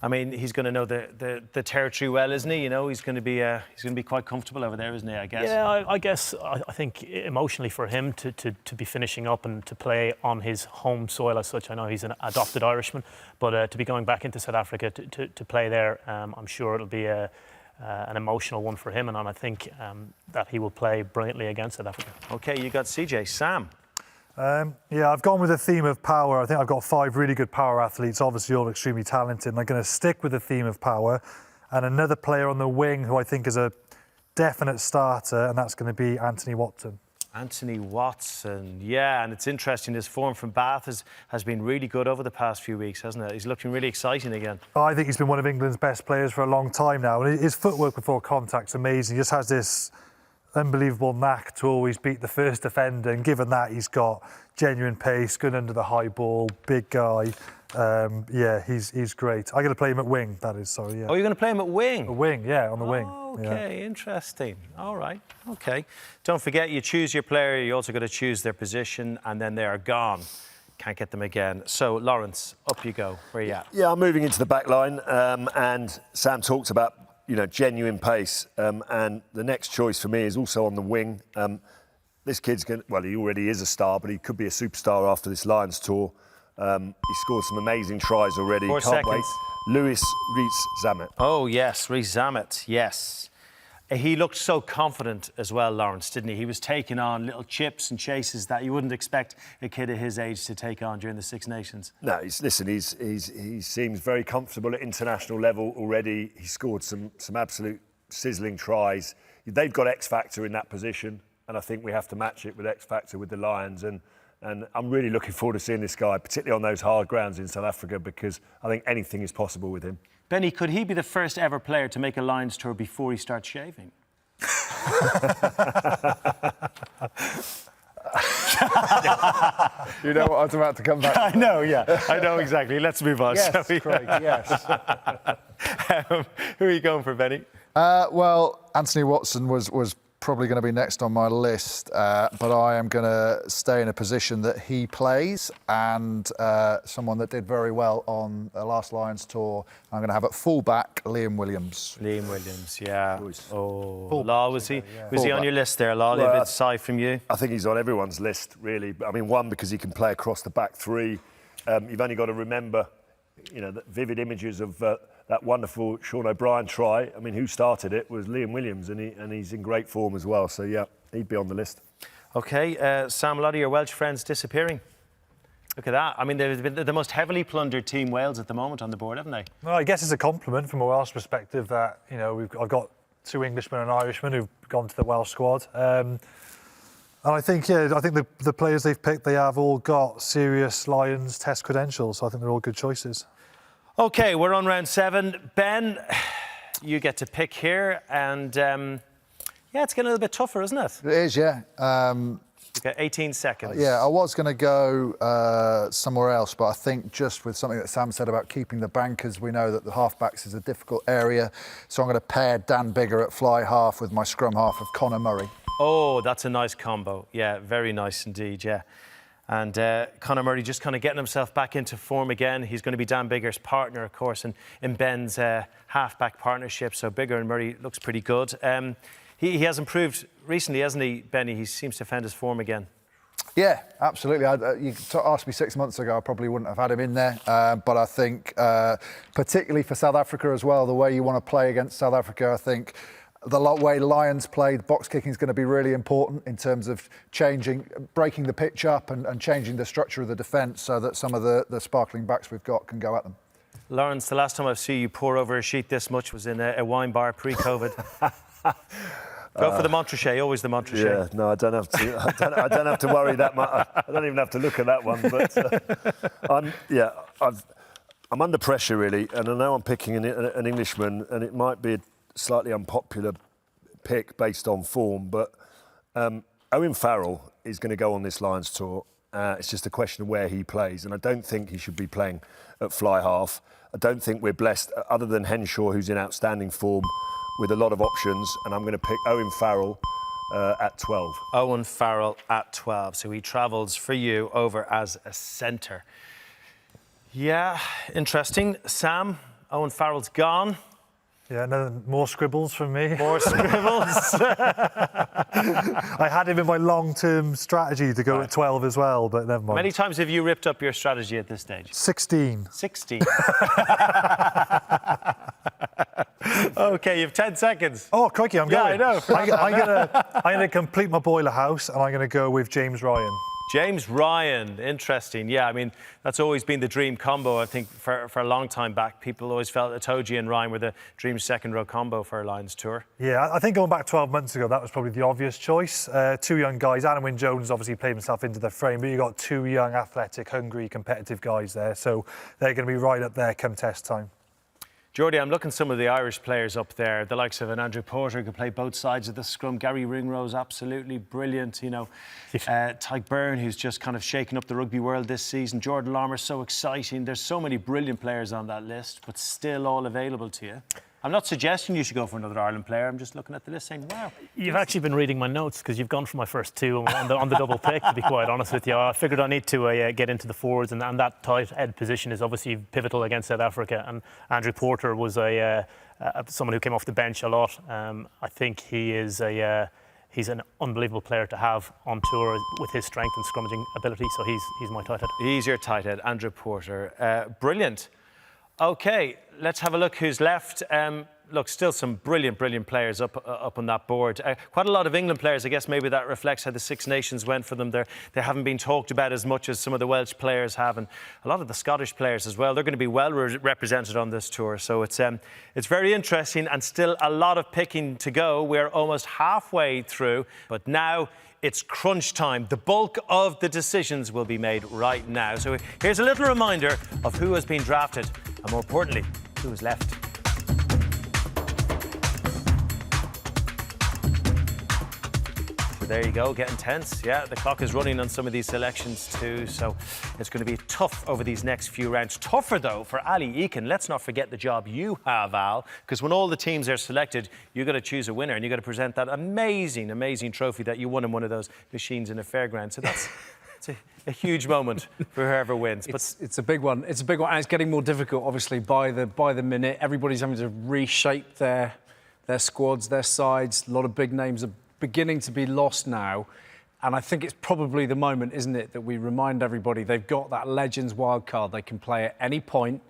I mean, he's going to know the territory well, isn't he? You know, he's going to be quite comfortable over there, isn't he? I guess. Yeah, I guess. I think emotionally for him to be finishing up and to play on his home soil as such. I know he's an adopted Irishman, but to be going back into South Africa to play there, I'm sure it'll be an emotional one for him, and I think that he will play brilliantly against South Africa. Okay, you got CJ. Sam. I've gone with a theme of power. I think I've got 5 really good power athletes, obviously all extremely talented, and I'm going to stick with the theme of power. And another player on the wing who I think is a definite starter, and that's going to be Anthony Watson. Anthony Watson, yeah, and it's interesting, his form from Bath has been really good over the past few weeks, hasn't it? He's looking really exciting again. I think he's been one of England's best players for a long time now, and his footwork before contact's amazing. He just has this unbelievable knack to always beat the first defender, and given that he's got genuine pace, good under the high ball, big guy. He's great. I'm going to play him at wing, that is, sorry, yeah. Oh, you're going to play him at wing? A wing, yeah, on the wing. Okay, interesting. All right, okay. Don't forget, you choose your player, you also got to choose their position, and then they are gone. Can't get them again. So, Lawrence, up you go. Where are you at? Yeah, I'm moving into the back line, and Sam talks about genuine pace. And the next choice for me is also on the wing. This kid's he already is a star, but he could be a superstar after this Lions tour. He scored some amazing tries already. 4 Can't seconds. wait. Lewis Rees-Zammit. Oh, yes, Rees-Zammit, yes. He looked so confident as well, Lawrence, didn't he? He was taking on little chips and chases that you wouldn't expect a kid of his age to take on during the Six Nations. No, he seems very comfortable at international level already. He scored some absolute sizzling tries. They've got X Factor in that position, and I think we have to match it with X Factor with the Lions. And I'm really looking forward to seeing this guy, particularly on those hard grounds in South Africa, because I think anything is possible with him. Benny, could he be the first ever player to make a Lions tour before he starts shaving? You know what I was about to come back to? I know, yeah. I know exactly. Let's move on. Yes, Craig, yes. Who are you going for, Benny? Well, Anthony Watson was probably going to be next on my list, but I am going to stay in a position that he plays, and someone that did very well on the last Lions tour. I'm going to have at full-back Liam Williams. Liam Williams, yeah. Full Law, was he on your list there, Law? A bit side from you? I think he's on everyone's list, really. I mean, one, because he can play across the back three. You've only got to remember, the vivid images of that wonderful Sean O'Brien try. I mean, who started it was Liam Williams, and he's in great form as well. So, yeah, he'd be on the list. OK, Sam, a lot of your Welsh friends disappearing. Look at that. I mean, they've been the most heavily plundered team, Wales, at the moment on the board, haven't they? Well, I guess it's a compliment from a Welsh perspective that, you know, I've got 2 Englishmen and an Irishman who've gone to the Welsh squad. And I think the players they've picked, they have all got serious Lions test credentials. So I think they're all good choices. OK, we're on round 7. Ben, you get to pick here. And, yeah, it's getting a little bit tougher, isn't it? It is, yeah. You've got 18 seconds. Yeah, I was going to go somewhere else, but I think just with something that Sam said about keeping the bankers, we know that the halfbacks is a difficult area. So I'm going to pair Dan Biggar at fly half with my scrum half of Conor Murray. Oh, that's a nice combo. Yeah, very nice indeed, yeah. And Conor Murray just kind of getting himself back into form again. He's going to be Dan Biggar's partner, of course, in Ben's halfback partnership. So Biggar and Murray looks pretty good. He has improved recently, hasn't he, Benny? He seems to have found his form again. Yeah, absolutely. You asked me 6 months ago, I probably wouldn't have had him in there. But I think, particularly for South Africa as well, the way you want to play against South Africa, I think the way Lions played, box kicking is going to be really important in terms of breaking the pitch up and changing the structure of the defence so that some of the sparkling backs we've got can go at them. Lawrence, the last time I've seen you pour over a sheet this much was in a wine bar pre-COVID. Go for the Montrachet, always the Montrachet. Yeah, no, I don't have to. I don't have to worry that much. I don't even have to look at that one. But I'm under pressure really, and I know I'm picking an Englishman, and it might be a slightly unpopular pick based on form, but Owen Farrell is going to go on this Lions tour. It's just a question of where he plays, and I don't think he should be playing at fly half. I don't think we're blessed, other than Henshaw, who's in outstanding form, with a lot of options, and I'm going to pick Owen Farrell at 12. Owen Farrell at 12. So he travels for you over as a centre. Yeah, interesting. Sam, Owen Farrell's gone. Yeah, no, more scribbles from me. More scribbles. I had him in my long-term strategy to go at 12 as well, but never mind. How many times have you ripped up your strategy at this stage? 16. 16. OK, you have 10 seconds. Oh, crikey, I'm going. Yeah, I know. I'm gonna complete my boiler house, and I'm going to go with James Ryan. James Ryan, interesting. Yeah, I mean, that's always been the dream combo. I think for a long time back, people always felt that Itoje and Ryan were the dream second-row combo for a Lions tour. Yeah, I think going back 12 months ago, that was probably the obvious choice. 2 young guys. Adam Wynne-Jones obviously played himself into the frame, but you've got 2 young, athletic, hungry, competitive guys there. So they're going to be right up there come test time. Geordie, I'm looking at some of the Irish players up there, the likes of an Andrew Porter who can play both sides of the scrum. Gary Ringrose, absolutely brilliant. You know, Tyke Byrne, who's just kind of shaken up the rugby world this season. Jordan Larmour, so exciting. There's so many brilliant players on that list, but still all available to you. I'm not suggesting you should go for another Ireland player. I'm just looking at the list saying, wow. You've actually been reading my notes because you've gone for my first 2 on the double pick, to be quite honest with you. I figured I need to get into the forwards, and that tight end position is obviously pivotal against South Africa. And Andrew Porter was someone who came off the bench a lot. I think he's an unbelievable player to have on tour with his strength and scrummaging ability. So he's my tight head. He's your tight head, Andrew Porter. Brilliant. OK, let's have a look who's left. Look, still some brilliant players up on that board. Quite a lot of England players. I guess maybe that reflects how the Six Nations went for them. They haven't been talked about as much as some of the Welsh players have, and a lot of the Scottish players as well. They're going to be well represented on this tour. So it's very interesting, and still a lot of picking to go. We're almost halfway through, but now it's crunch time. The bulk of the decisions will be made right now. So here's a little reminder of who has been drafted, and more importantly, who is left. So there you go, getting tense. Yeah, the clock is running on some of these selections too, so it's going to be tough over these next few rounds. Tougher, though, for Ali Eakin. Let's not forget the job you have, Al, because when all the teams are selected, you've got to choose a winner, and you've got to present that amazing trophy that you won in one of those machines in a fairground. So that's a huge moment for whoever wins. But it's a big one. It's a big one, and it's getting more difficult, obviously, by the minute. Everybody's having to reshape their squads, their sides. A lot of big names are beginning to be lost now, and I think it's probably the moment, isn't it, that we remind everybody they've got that Legends wildcard they can play at any point.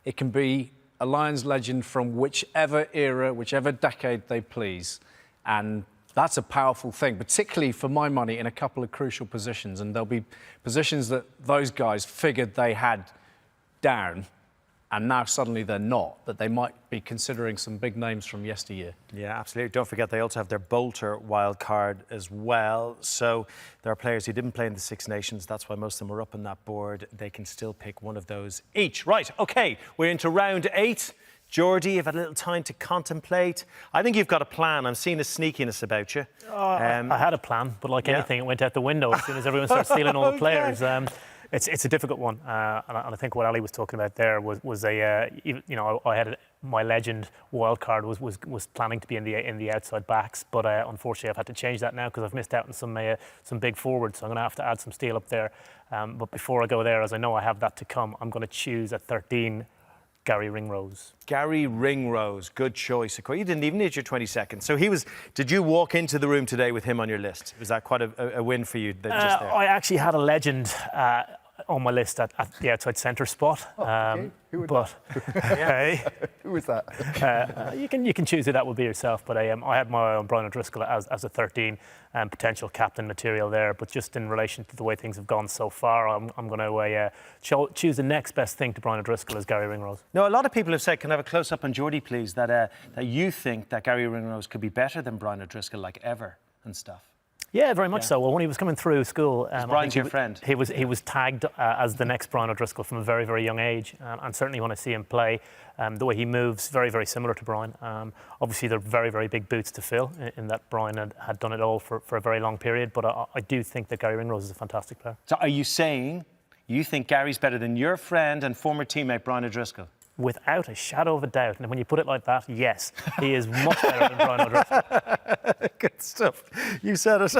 It can be a Lions legend from whichever era, whichever decade they please, and That's a powerful thing, particularly for my money in a couple of crucial positions. And there'll be positions that those guys figured they had down, and now suddenly they're not, that they might be considering some big names from yesteryear. Yeah, absolutely. Don't forget they also have their bolter wild card as well. So there are players who didn't play in the Six Nations. That's why most of them are up on that board. They can still pick one of those each. Right, OK, we're into round 8. Geordie, you've had a little time to contemplate. I think you've got a plan. I'm seeing a sneakiness about you. I had a plan, but like anything, it went out the window as soon as everyone started stealing all the players. It's a difficult one, and I think what Ali was talking about there was I had my legend wild card was planning to be in the outside backs, but unfortunately I've had to change that now because I've missed out on some big forwards, so I'm going to have to add some steel up there. But before I go there, as I know I have that to come, I'm going to choose at 13. Gary Ringrose. Gary Ringrose, good choice. You didn't even need your 20 seconds. So did you walk into the room today with him on your list? Was that quite a win for you? Just there? I actually had a legend on my list at the outside centre spot. Okay. Who would Who was that? You can choose who that would be yourself, but I had my own Brian O'Driscoll as a 13 potential captain material there. But just in relation to the way things have gone so far, I'm going to choose the next best thing to Brian O'Driscoll as Gary Ringrose. No, a lot of people have said, can I have a close-up on Geordie, please, that you think that Gary Ringrose could be better than Brian O'Driscoll, like ever and stuff. Yeah, very much so. Well, when he was coming through school, Brian's your friend. He was tagged as the next Brian O'Driscoll from a very, very young age, and certainly when I see him play, the way he moves, very, very similar to Brian. Obviously, they're very, very big boots to fill in that Brian had done it all for a very long period, but I do think that Gary Ringrose is a fantastic player. So are you saying you think Gary's better than your friend and former teammate Brian O'Driscoll? Without a shadow of a doubt. And when you put it like that, yes, he is much better than Brian O'Driscoll. Good stuff. You said it.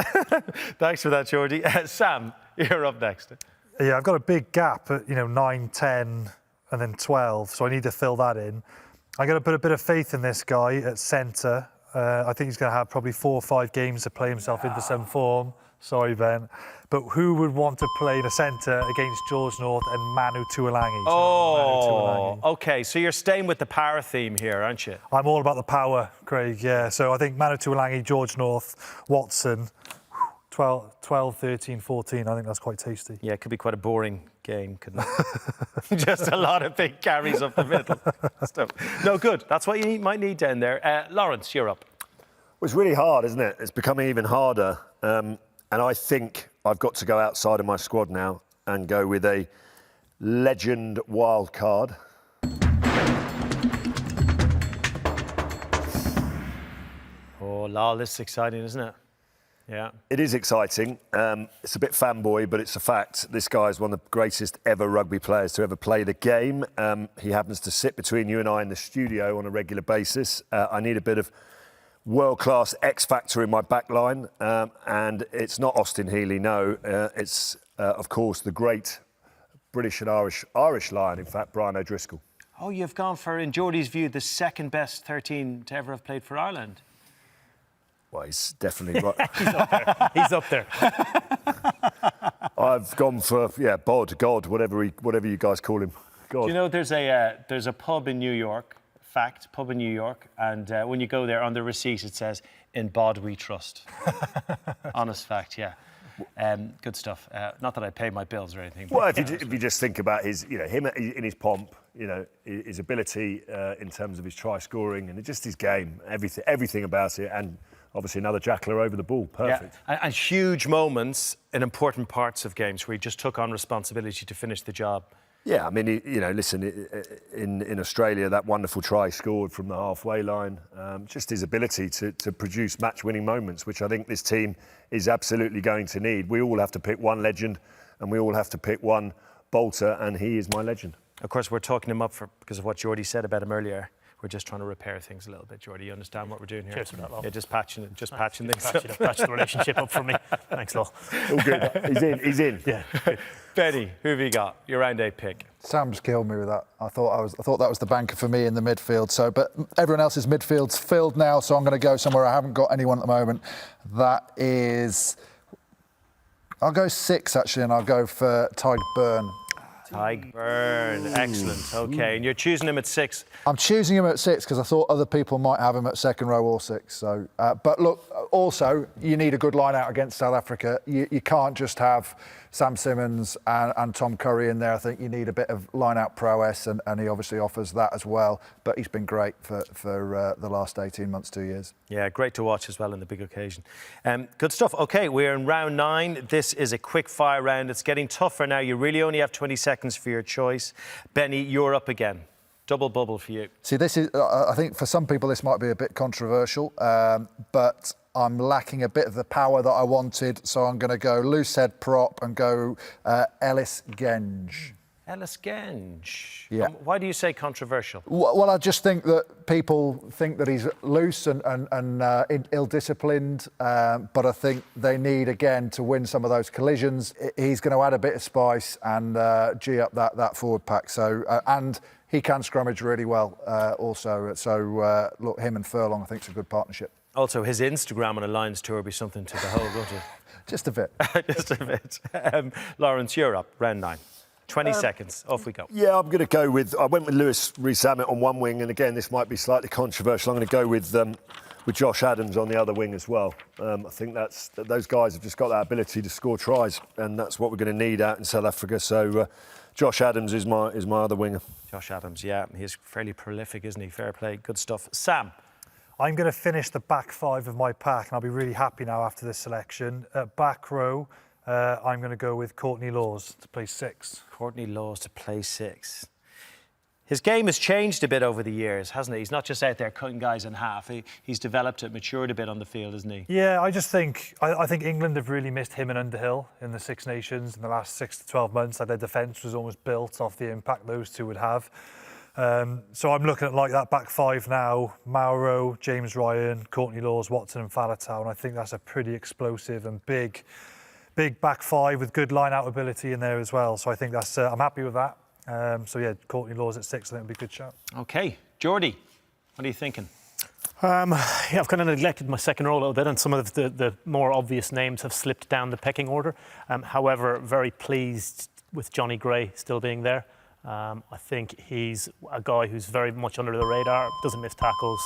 Thanks for that, Geordie. Sam, you're up next. Yeah, I've got a big gap at 9, 10 and then 12, so I need to fill that in. I'm going to put a bit of faith in this guy at centre. I think he's going to have probably 4 or 5 games to play himself into some form. Sorry, Ben. But who would want to play the centre against George North and Manu Tuilagi? Oh, OK. So you're staying with the power theme here, aren't you? I'm all about the power, Craig, yeah. So I think Manu Tuilagi, George North, Watson, 12, 13, 14. I think that's quite tasty. Yeah, it could be quite a boring game, couldn't it? Just a lot of big carries up the middle. Stuff. No, good. That's what you might need down there. Lawrence, you're up. Well, it's really hard, isn't it? It's becoming even harder. And I think I've got to go outside of my squad now and go with a legend wild card. Oh, Lal, this is exciting, isn't it? Yeah. It is exciting. It's a bit fanboy, but it's a fact. This guy is one of the greatest ever rugby players to ever play the game. He happens to sit between you and I in the studio on a regular basis. I need a bit of world-class X-factor in my back line, and it's not Austin Healey, no. It's, of course, the great British and Irish Lion, in fact, Brian O'Driscoll. Oh, you've gone for, in Geordie's view, the second best 13 to ever have played for Ireland. Well, he's definitely right. He's up there. I've gone for, Bod, God, whatever you guys call him. God. Do you know there's a pub in New York, pub in New York, and when you go there, on the receipt it says, "In Bod we trust." Honest fact, yeah. Good stuff. Not that I pay my bills or anything. Well, if you just think about his, him in his pomp, his ability in terms of his try scoring and just his game, everything about it, and obviously another jackler over the ball, perfect. Yeah. And huge moments in important parts of games where he just took on responsibility to finish the job. Yeah, I mean, listen, in Australia, that wonderful try scored from the halfway line, just his ability to produce match-winning moments, which I think this team is absolutely going to need. We all have to pick one legend, and we all have to pick one bolter, and he is my legend. Of course, we're talking him up because of what Geordie said about him earlier. We're just trying to repair things a little bit, Geordie. You understand what we're doing here? Cheers for that, Lol. Yeah, just patching things up. Patch the relationship up for me. Thanks, Lol. All good. He's in. Yeah. Benny, who have you got? Your round 8 pick. Sam's killed me with that. I thought that was the banker for me in the midfield. So, but everyone else's midfield's filled now, so I'm going to go somewhere I haven't got anyone at the moment. That is, I'll go 6 actually, and I'll go for Tadhg Beirne. Tyburn, excellent. Okay, and you're choosing him at 6. I'm choosing him at 6 because I thought other people might have him at second row or 6. So, but look, also you need a good line out against South Africa. You can't just have Sam Simmonds and Tom Curry in there. I think you need a bit of line out prowess, and he obviously offers that as well. But he's been great for the last 18 months, 2 years. Yeah, great to watch as well in the big occasion. Good stuff. OK, we're in round 9. This is a quick fire round. It's getting tougher now. You really only have 20 seconds for your choice. Benny, you're up again. Double bubble for you. See, this is, I think for some people this might be a bit controversial, but I'm lacking a bit of the power that I wanted, so I'm going to go loose head prop and go Ellis Genge. Ellis Genge. Yeah. Why do you say controversial? Well, I just think that people think that he's loose and ill-disciplined, but I think they need, again, to win some of those collisions. He's going to add a bit of spice and G up that forward pack. So and he can scrummage really well also. So, look, him and Furlong, I think, is a good partnership. Also, his Instagram on a Lions tour will be something to behold, won't it? Just a bit. Just a bit. Lawrence, you're up, round 9. 20 seconds, off we go. Yeah, I'm going to go with... I went with Lewis Rees-Zammit on one wing, and again, this might be slightly controversial. I'm going to go with Josh Adams on the other wing as well. I think those guys have just got that ability to score tries, and that's what we're going to need out in South Africa. So Josh Adams is my other winger. Josh Adams, yeah, he's fairly prolific, isn't he? Fair play, good stuff. Sam? I'm going to finish the back 5 of my pack, and I'll be really happy now after this selection. Back row, I'm going to go with Courtney Laws to play 6. Courtney Laws to play 6. His game has changed a bit over the years, hasn't it? He's not just out there cutting guys in half. He's developed it, matured a bit on the field, isn't he? Yeah, I just think I think England have really missed him and Underhill in the Six Nations in the last 6 to 12 months. Like their defence was almost built off the impact those two would have. So I'm looking at like that back 5 now: Mauro, James Ryan, Courtney Laws, Watson, and Faletau. And I think that's a pretty explosive and big back 5 with good line-out ability in there as well. So I think that's I'm happy with that. So yeah, Courtney Laws at 6, I think would be a good shout. OK. Geordie, what are you thinking? Yeah, I've kind of neglected my second row a little bit, and some of the more obvious names have slipped down the pecking order. However, very pleased with Johnny Gray still being there. I think he's a guy who's very much under the radar, doesn't miss tackles,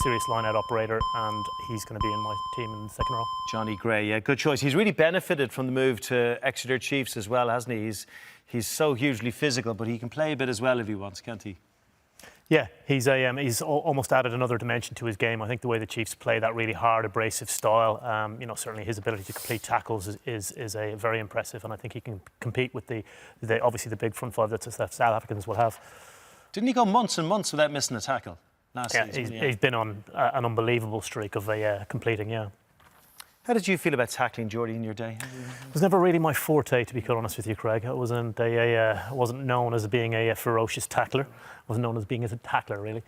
serious line-out operator, and he's going to be in my team in the second row. Johnny Gray, yeah, good choice. He's really benefited from the move to Exeter Chiefs as well, hasn't he? He's so hugely physical, but he can play a bit as well if he wants, can't he? Yeah, he's almost added another dimension to his game. I think the way the Chiefs play that really hard, abrasive style, certainly his ability to complete tackles is a very impressive, and I think he can compete with the obviously the big front 5 that South Africans will have. Didn't he go months and months without missing a tackle last season? He's been on an unbelievable streak of completing, yeah. How did you feel about tackling, Geordie, in your day? It was never really my forte, to be quite honest with you, Craig. I wasn't known as being a ferocious tackler. I wasn't known as being a tackler, really.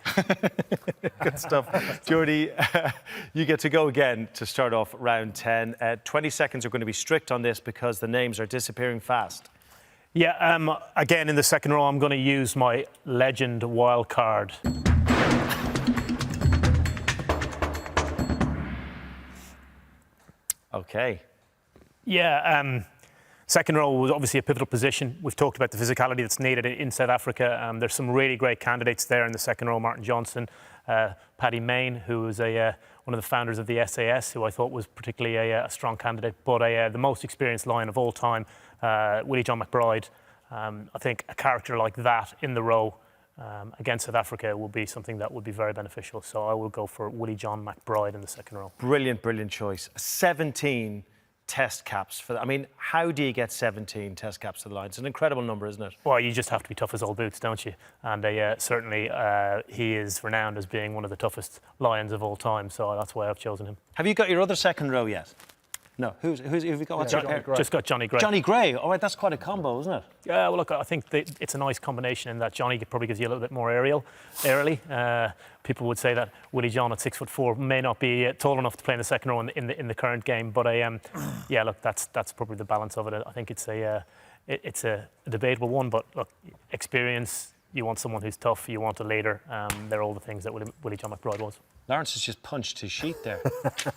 Good stuff. Geordie, you get to go again to start off round 10. 20 seconds are going to be strict on this because the names are disappearing fast. Yeah, again, in the second row, I'm going to use my legend wild card. OK. Yeah, second row was obviously a pivotal position. We've talked about the physicality that's needed in South Africa. There's some really great candidates there in the second row. Martin Johnson, Paddy Mayne, who was one of the founders of the SAS, who I thought was particularly a strong candidate. But the most experienced lion of all time, Willie John McBride. I think a character like that in the row against South Africa will be something that would be very beneficial. So I will go for Willie John McBride in the second row. Brilliant, brilliant choice. 17 test caps for that. I mean, how do you get 17 test caps to the line? It's an incredible number, isn't it? Well, you just have to be tough as old boots, don't you? And certainly he is renowned as being one of the toughest lions of all time. So that's why I've chosen him. Have you got your other second row yet? No. Who's have you got? What's your just got Johnny Gray. Johnny Gray. All right, that's quite a combo, isn't it? Yeah, well, look, I think it's a nice combination in that Johnny probably gives you a little bit more aerially. People would say that Willie John at 6'4" may not be tall enough to play in the second row in the current game, but yeah, look, that's probably the balance of it. I think it's a debatable one, but look, experience. You want someone who's tough. You want a leader. They're all the things that Willie John McBride was. Lawrence has just punched his sheet there.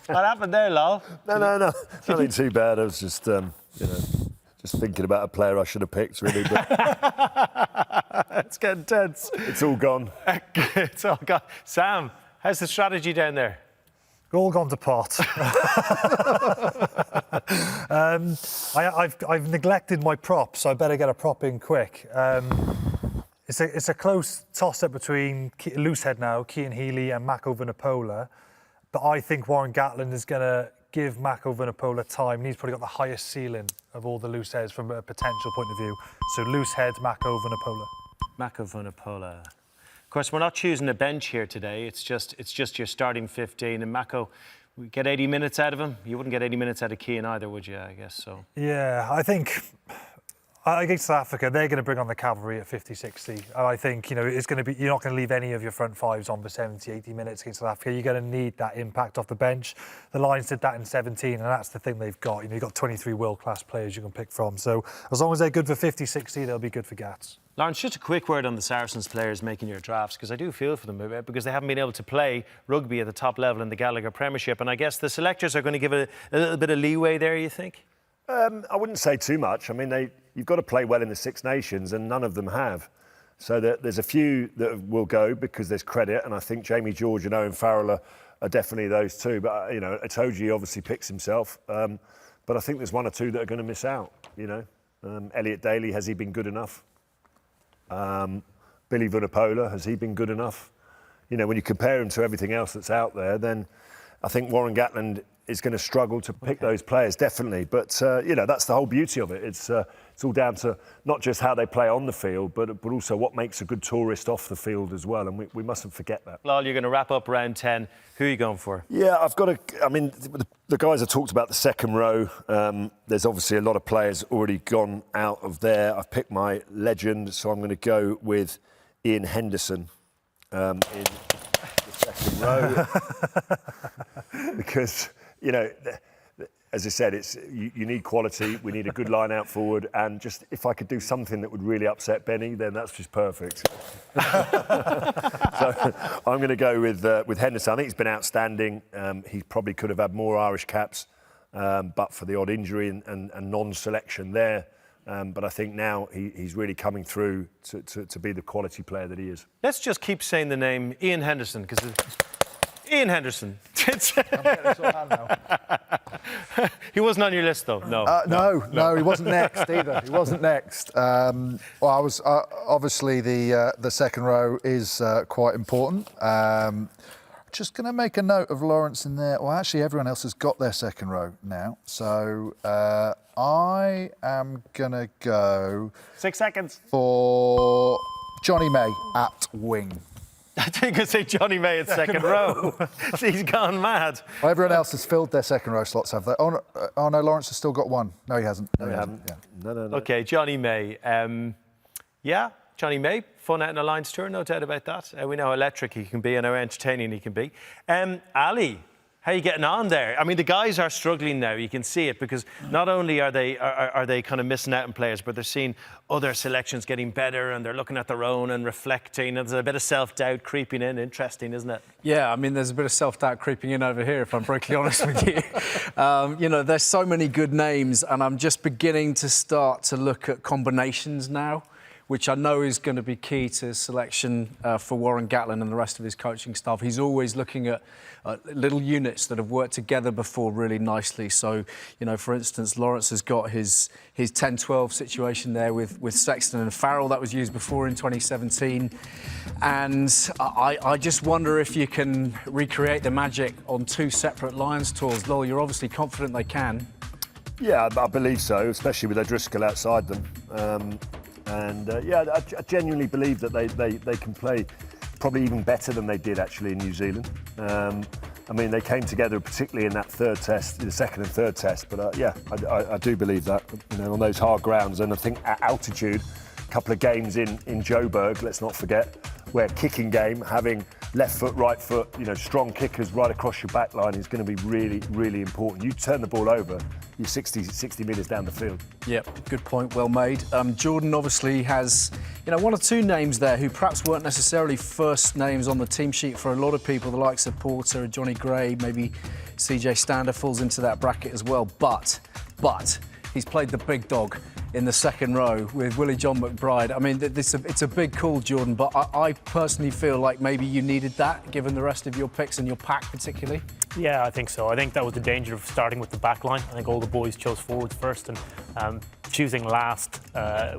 What happened there, Lol? No. Nothing too bad. I was just, Just thinking about a player I should have picked, really. But It's getting tense. it's all gone. It's all gone. Sam, how's the strategy down there? All gone to pot. I've neglected my prop, so I better get a prop in quick. It's a close toss-up between Loosehead now, Cian Healy and Mako Vunipola, but I think Warren Gatland is going to give Mako Vunipola time. And he's probably got the highest ceiling of all the looseheads from a potential point of view. So Loosehead, Mako Vunipola. Mako Vunipola. Of course, we're not choosing a bench here today. It's just your starting 15. And Mako, we get 80 minutes out of him. You wouldn't get 80 minutes out of Cian either, would you? I guess so. Yeah, I think against South Africa, they're going to bring on the cavalry at 50-60. And I think, it's going to be, you're not going to leave any of your front fives on for 70, 80 minutes against South Africa. You're going to need that impact off the bench. The Lions did that in 17, and that's the thing they've got. You've got 23 world-class players you can pick from. So as long as they're good for 50-60, they'll be good for Gats. Lawrence, just a quick word on the Saracens players making your drafts, because I do feel for them a bit, because they haven't been able to play rugby at the top level in the Gallagher Premiership, and I guess the selectors are going to give it a little bit of leeway there, you think? I wouldn't say too much. I mean, you've got to play well in the Six Nations, and none of them have. So there's a few that will go because there's credit, and I think Jamie George and Owen Farrell are definitely those two. But, Itoje obviously picks himself. But I think there's one or two that are going to miss out, Elliot Daly, has he been good enough? Billy Vunipola, has he been good enough? When you compare him to everything else that's out there, then I think Warren Gatland is going to struggle to pick those players, definitely. But, that's the whole beauty of it. It's all down to not just how they play on the field, but also what makes a good tourist off the field as well. And we mustn't forget that. Lol, you're going to wrap up round 10. Who are you going for? Yeah, the guys have talked about the second row. There's obviously a lot of players already gone out of there. I've picked my legend, so I'm going to go with Ian Henderson in the second row. Because, as I said, you need quality. We need a good line out forward, and just if I could do something that would really upset Benny, then that's just perfect. So I'm going to go with Henderson. I think he's been outstanding. He probably could have had more Irish caps, but for the odd injury and non-selection there. But I think now he's really coming through to be the quality player that he is. Let's just keep saying the name Ian Henderson, because Ian Henderson. He wasn't on your list, though. No. No, he wasn't next either. He wasn't next. Obviously the second row is quite important. Just going to make a note of Lawrence in there. Well, actually, everyone else has got their second row now. So I am going to go 6 seconds for Johnny May at wing. I think I could say Johnny May at second row. He's gone mad. Well, everyone else has filled their second row slots, have they? Oh no, Lawrence has still got one. No, he hasn't. No, he hasn't. Yeah. No. OK, Johnny May. Johnny May, fun out in a Lions tour, no doubt about that. We know how electric he can be and how entertaining he can be. Ali, how are you getting on there? I mean, the guys are struggling now. You can see it, because not only are they kind of missing out on players, but they're seeing other selections getting better, and they're looking at their own and reflecting. And there's a bit of self-doubt creeping in. Interesting, isn't it? Yeah, I mean, there's a bit of self-doubt creeping in over here, if I'm brutally honest with you. There's so many good names, and I'm just beginning to start to look at combinations now, which I know is going to be key to selection for Warren Gatland and the rest of his coaching staff. He's always looking at little units that have worked together before really nicely. So, for instance, Lawrence has got his 10-12 situation there with Sexton and Farrell. That was used before in 2017. And I just wonder if you can recreate the magic on two separate Lions tours. Lol, you're obviously confident they can. Yeah, I believe so, especially with O'Driscoll outside them. I genuinely believe that they can play probably even better than they did actually in New Zealand. They came together particularly in that third test, the second and third test. But I do believe that, on those hard grounds. And I think at altitude, a couple of games in Joburg, let's not forget, where kicking game, having left foot, right foot, strong kickers right across your back line is going to be really, really important. You turn the ball over, you're 60 metres down the field. Yep, good point, well made. Geordan obviously has, one or two names there who perhaps weren't necessarily first names on the team sheet for a lot of people, the likes of Porter, Johnny Gray, maybe CJ Stander falls into that bracket as well. But he's played the big dog in the second row with Willie John McBride. I mean, it's a big call, Jordan, but I personally feel like maybe you needed that, given the rest of your picks and your pack particularly. Yeah, I think so. I think that was the danger of starting with the back line. I think all the boys chose forwards first, and choosing last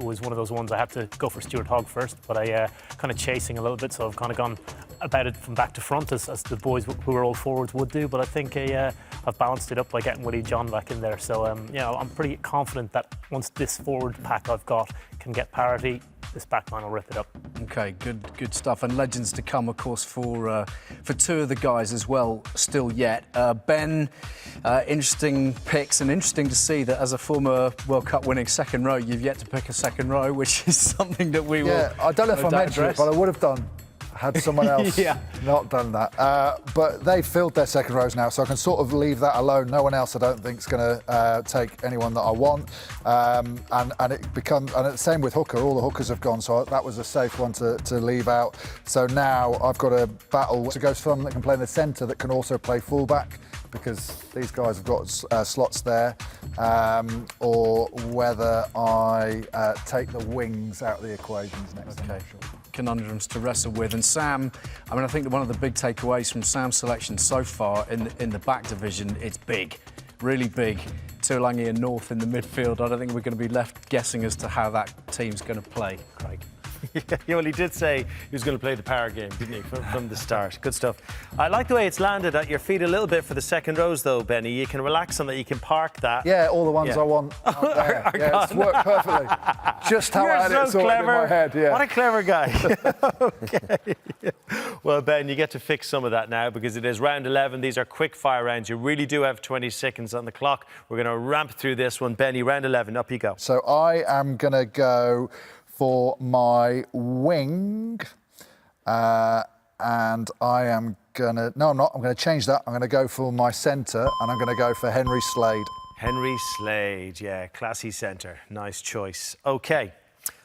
was one of those ones I had to go for Stuart Hogg first, but I kind of chasing a little bit, so I've kind of gone about it from back to front as the boys who are all forwards would do, but I think I've balanced it up by getting Willie John back in there. So I'm pretty confident that once this forward pack I've got can get parity, this back line will rip it up. Okay, good stuff. And legends to come, of course, for two of the guys as well, still yet. Ben, interesting picks, and interesting to see that as a former World Cup winning second row, you've yet to pick a second row, which is something that we will. Yeah, I don't know if I mentioned it, but I would have done had someone else not done that. But they've filled their second rows now, so I can sort of leave that alone. No one else, I don't think, is going to take anyone that I want. And it becomes, and the same with hooker. All the hookers have gone, so that was a safe one to leave out. So now I've got a battle to go for someone that can play in the centre that can also play fullback, because these guys have got slots there, or whether I take the wings out of the equations next. Okay. Conundrums to wrestle with. And Sam, I mean, I think that one of the big takeaways from Sam's selection so far in the back division, it's big, really big. Tuolangi and North in the midfield. I don't think we're going to be left guessing as to how that team's going to play, Craig. Yeah, well, he did say he was going to play the power game, didn't he, from the start. Good stuff. I like the way it's landed at your feet a little bit for the second rows, though, Benny. You can relax on that. You can park that. Yeah, all the ones I want out there. Yeah, it's worked perfectly. Just how I had it sorted in my head. Yeah. What a clever guy. Okay. Well, Ben, you get to fix some of that now, because it is round 11. These are quick fire rounds. You really do have 20 seconds on the clock. We're going to ramp through this one. Benny, round 11, up you go. So I am going to go for my wing, and I am going to... No, I'm not. I'm going to change that. I'm going to go for my centre, and I'm going to go for Henry Slade. Henry Slade, yeah, classy centre. Nice choice. OK,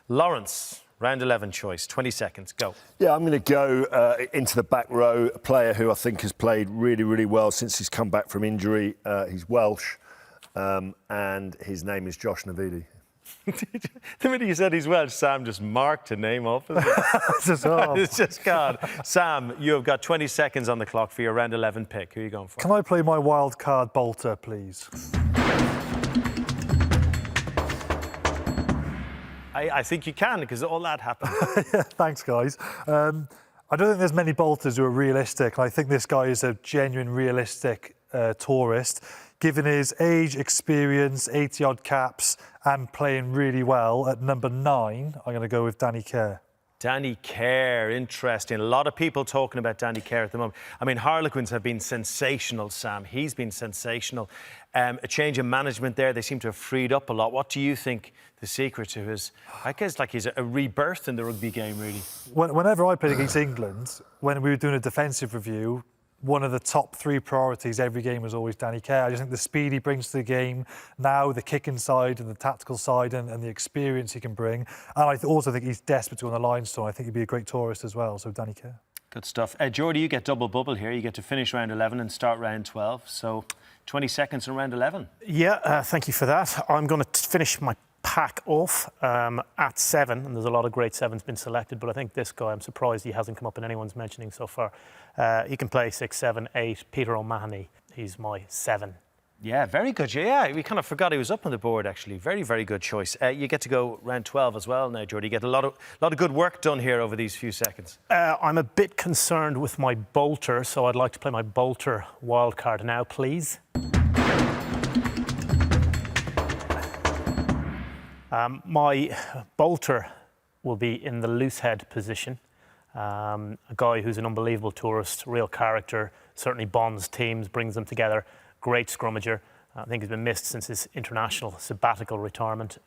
Lawrence, round 11 choice, 20 seconds, go. Yeah, I'm going to go into the back row, a player who I think has played really, really well since he's come back from injury. He's Welsh, and his name is Josh Navidi. The minute you said he's Welsh, Sam just marked a name off. It's just gone. Sam, you have got 20 seconds on the clock for your round 11 pick. Who are you going for? Can I play my wild card bolter, please? I think you can, because all that happened. Yeah, thanks, guys. I don't think there's many bolters who are realistic. I think this guy is a genuine, realistic tourist. Given his age, experience, 80-odd caps, and playing really well, at number 9, I'm going to go with Danny Care. Danny Care, interesting. A lot of people talking about Danny Care at the moment. I mean, Harlequins have been sensational, Sam. He's been sensational. A change in management there. They seem to have freed up a lot. What do you think the secret to his... I guess like he's a rebirth in the rugby game, really. Whenever I played against England, when we were doing a defensive review, one of the top 3 priorities every game was always Danny Care. I just think the speed he brings to the game now, the kicking side and the tactical side, and the experience he can bring. And I also think he's desperate to go on the line, so I think he'd be a great tourist as well, so Danny Care. Good stuff. Geordie, you get double bubble here. You get to finish round 11 and start round 12. So 20 seconds in round 11. Yeah, thank you for that. I'm going to finish my pack off at 7, and there's a lot of great 7s been selected, but I think this guy, I'm surprised he hasn't come up in anyone's mentioning so far. He can play 6, 7, 8. Peter O'Mahony, he's my 7. Yeah, very good. Yeah, we kind of forgot he was up on the board, actually. Very, very good choice. You get to go round 12 as well now, Geordie. You get a lot of good work done here over these few seconds. I'm a bit concerned with my bolter, so I'd like to play my bolter wildcard now, please. My bolter will be in the loose head position. A guy who's an unbelievable tourist, real character, certainly bonds teams, brings them together. Great scrummager. I think he's been missed since his international sabbatical retirement.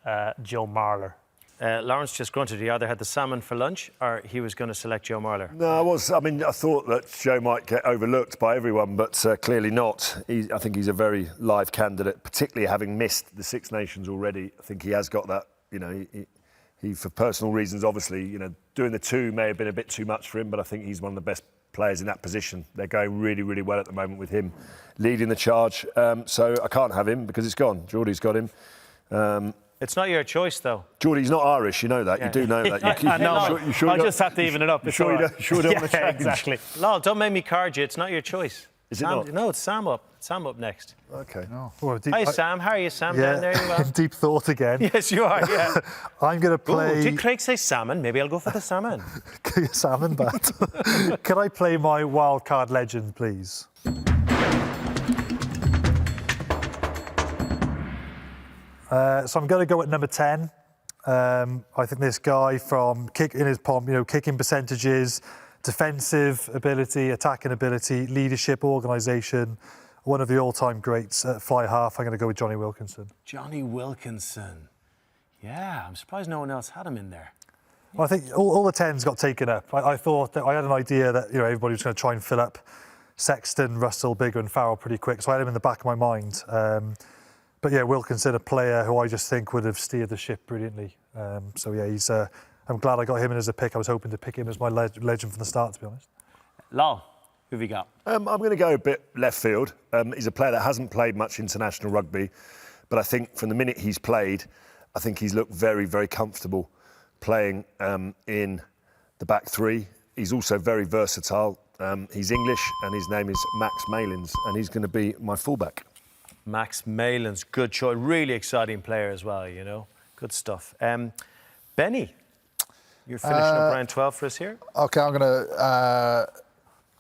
Joe Marler. Lawrence just grunted he either had the salmon for lunch or he was going to select Joe Marler. No, I thought that Joe might get overlooked by everyone, but clearly not. I think he's a very live candidate, particularly having missed the Six Nations already. I think he has got that, you know, he for personal reasons, obviously, you know, doing the 2 may have been a bit too much for him, but I think he's one of the best players in that position. They're going really, really well at the moment with him leading the charge. So I can't have him because it's gone. Geordie's got him. It's not your choice, though. Geordie's not Irish, you know that. You do know that. I know. You sure I you don't- just have to even it up. You It's sure all you right. don't want to change? Exactly. Lol, don't make me card you. It's not your choice. Is it Sam, not? No, it's Sam up. Sam up next. Okay. Oh, deep, Hi, Sam. How are you, Sam? Yeah, Down there, you well? deep thought again. Yes, you are, yeah. I'm going to play... Ooh, did Craig say salmon? Maybe I'll go for the salmon. Salmon bat. Can I play my wild card legend, please? So I'm going to go at number 10. I think this guy from kicking percentages, defensive ability, attacking ability, leadership, organisation, one of the all-time greats at fly half. I'm going to go with Johnny Wilkinson. Johnny Wilkinson. Yeah, I'm surprised no one else had him in there. Well, I think all the 10s got taken up. I thought that I had an idea that everybody was going to try and fill up Sexton, Russell, Bigger and Farrell pretty quick, so I had him in the back of my mind. But yeah, Wilkinson, a player who I just think would have steered the ship brilliantly. So yeah, he's. I'm glad I got him in as a pick. I was hoping to pick him as my legend from the start, to be honest. Lol, who have you got? I'm going to go a bit left field. He's a player that hasn't played much international rugby, but I think from the minute he's played, I think he's looked very, very comfortable playing in the back three. He's also very versatile. He's English, and his name is Max Malins, and he's going to be my fullback. Max Malins, good choice. Really exciting player as well, Good stuff. Benny, you're finishing up round 12 for us here. OK, I'm going to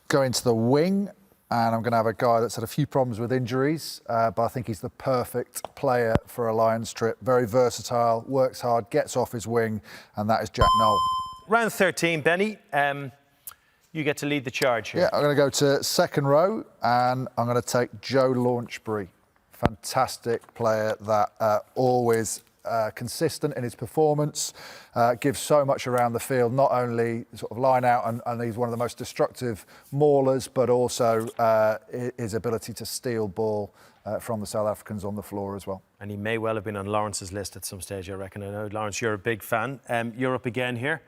go into the wing, and I'm going to have a guy that's had a few problems with injuries, but I think he's the perfect player for a Lions trip. Very versatile, works hard, gets off his wing, and that is Jack Noel. Round 13, Benny. You get to lead the charge here. Yeah, I'm going to go to second row, and I'm going to take Joe Launchbury. Fantastic player that always consistent in his performance, gives so much around the field, not only sort of line out and he's one of the most destructive maulers, but also his ability to steal ball from the South Africans on the floor as well. And he may well have been on Lawrence's list at some stage, I reckon. I know, Lawrence, you're a big fan. You're up again here.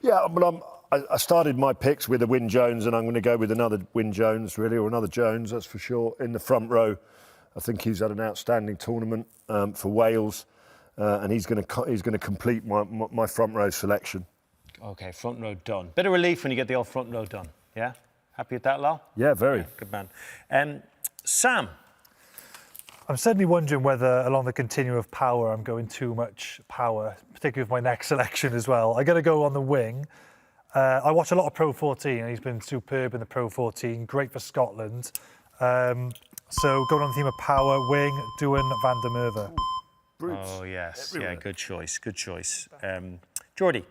Yeah, but I started my picks with a Wyn Jones, and I'm going to go with another Wyn Jones, really, or another Jones, that's for sure, in the front row. I think he's had an outstanding tournament for Wales, and he's going to complete my front row selection. OK, front row done. Bit of relief when you get the old front row done. Yeah? Happy with that, Lal? Yeah, very. Yeah, good man. Sam. I'm certainly wondering whether along the continuum of power I'm going too much power, particularly with my next selection as well. I'm going to go on the wing. I watch a lot of Pro 14, and he's been superb in the Pro 14, great for Scotland. So going on the theme of power, wing, Duan van der Merwe. Oh, yes. Everywhere. Yeah, good choice, good choice. Geordie.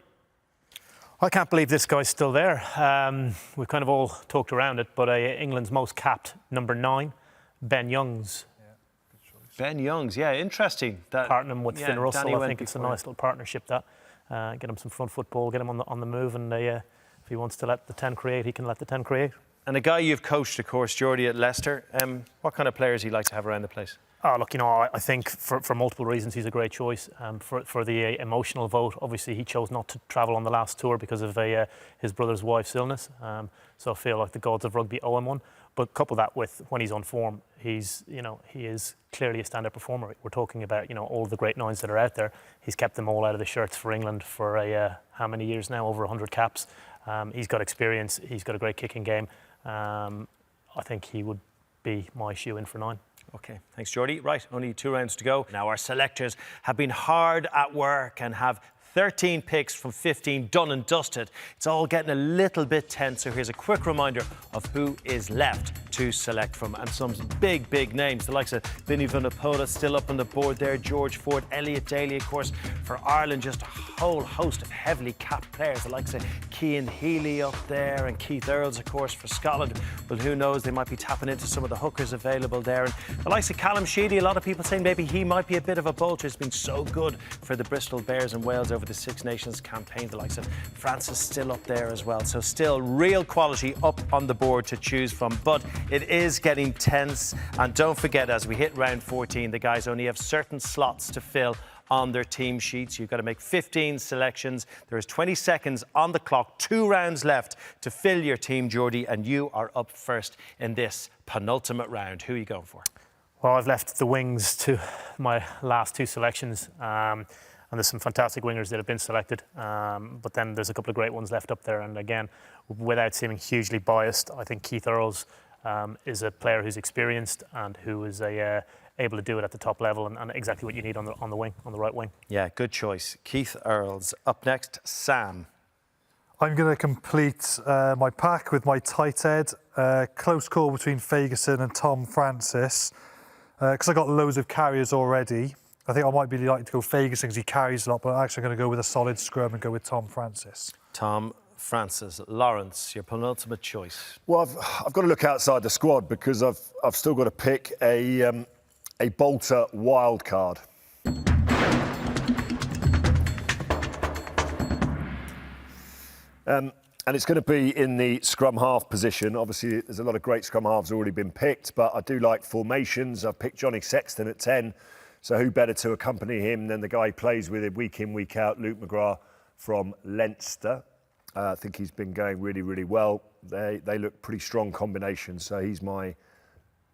I can't believe this guy's still there. We've kind of all talked around it, but England's most capped number 9, Ben Youngs. Ben Youngs, yeah, interesting. Partnering with Finn Russell, Danny I think it's a nice little partnership. That get him some front football, get him on the move, and if he wants to let the 10 create, he can let the 10 create. And a guy you've coached, of course, Geordie, at Leicester. What kind of players do you like to have around the place? Oh, look, I think for multiple reasons he's a great choice. For the emotional vote, obviously he chose not to travel on the last tour because of his brother's wife's illness. So I feel like the gods of rugby owe him one. But couple that with when he's on form, he is clearly a standout performer. We're talking about all the great 9s that are out there. He's kept them all out of the shirts for England for how many years now? Over 100 caps. He's got experience. He's got a great kicking game. I think he would be my shoe-in for 9. OK, thanks, Geordie. Right, only 2 rounds to go. Now, our selectors have been hard at work and have 13 picks from 15 done and dusted. It's all getting a little bit tense, so here's a quick reminder of who is left to select from. And some big, big names, the likes of Vinny Vunipola still up on the board there, George Ford, Elliot Daly, of course, for Ireland, just a whole host of heavily capped players, the likes of Cian Healy up there and Keith Earls, of course, for Scotland. Well, who knows, they might be tapping into some of the hookers available there. And the likes of Callum Sheedy, a lot of people saying maybe he might be a bit of a bolter. He's been so good for the Bristol Bears and Wales over the Six Nations campaign. The likes of Francis still up there as well. So still real quality up on the board to choose from. But it is getting tense. And don't forget, as we hit round 14, the guys only have certain slots to fill on their team sheets. You've got to make 15 selections. There is 20 seconds on the clock, 2 rounds left to fill your team, Geordie, and you are up first in this penultimate round. Who are you going for? Well, I've left the wings to my last two selections, and there's some fantastic wingers that have been selected, but then there's a couple of great ones left up there. And again, without seeming hugely biased, I think Keith Earls is a player who's experienced and who is able to do it at the top level, and exactly what you need on the wing, on the right wing. Yeah, good choice. Keith Earls. Up next, Sam. I'm going to complete my pack with my tight head. Close call between Ferguson and Tom Francis. Because I got loads of carriers already, I think I might be likely to go Ferguson because he carries a lot, but I'm actually going to go with a solid scrum and go with Tom Francis. Tom Francis. Lawrence, your penultimate choice. Well, I've got to look outside the squad because I've still got to pick a bolter wild card. And it's going to be in the scrum half position. Obviously, there's a lot of great scrum halves already been picked, but I do like formations. I've picked Johnny Sexton at 10, so who better to accompany him than the guy he plays with it week in, week out, Luke McGrath from Leinster. I think he's been going really, really well. They look pretty strong combinations, so he's my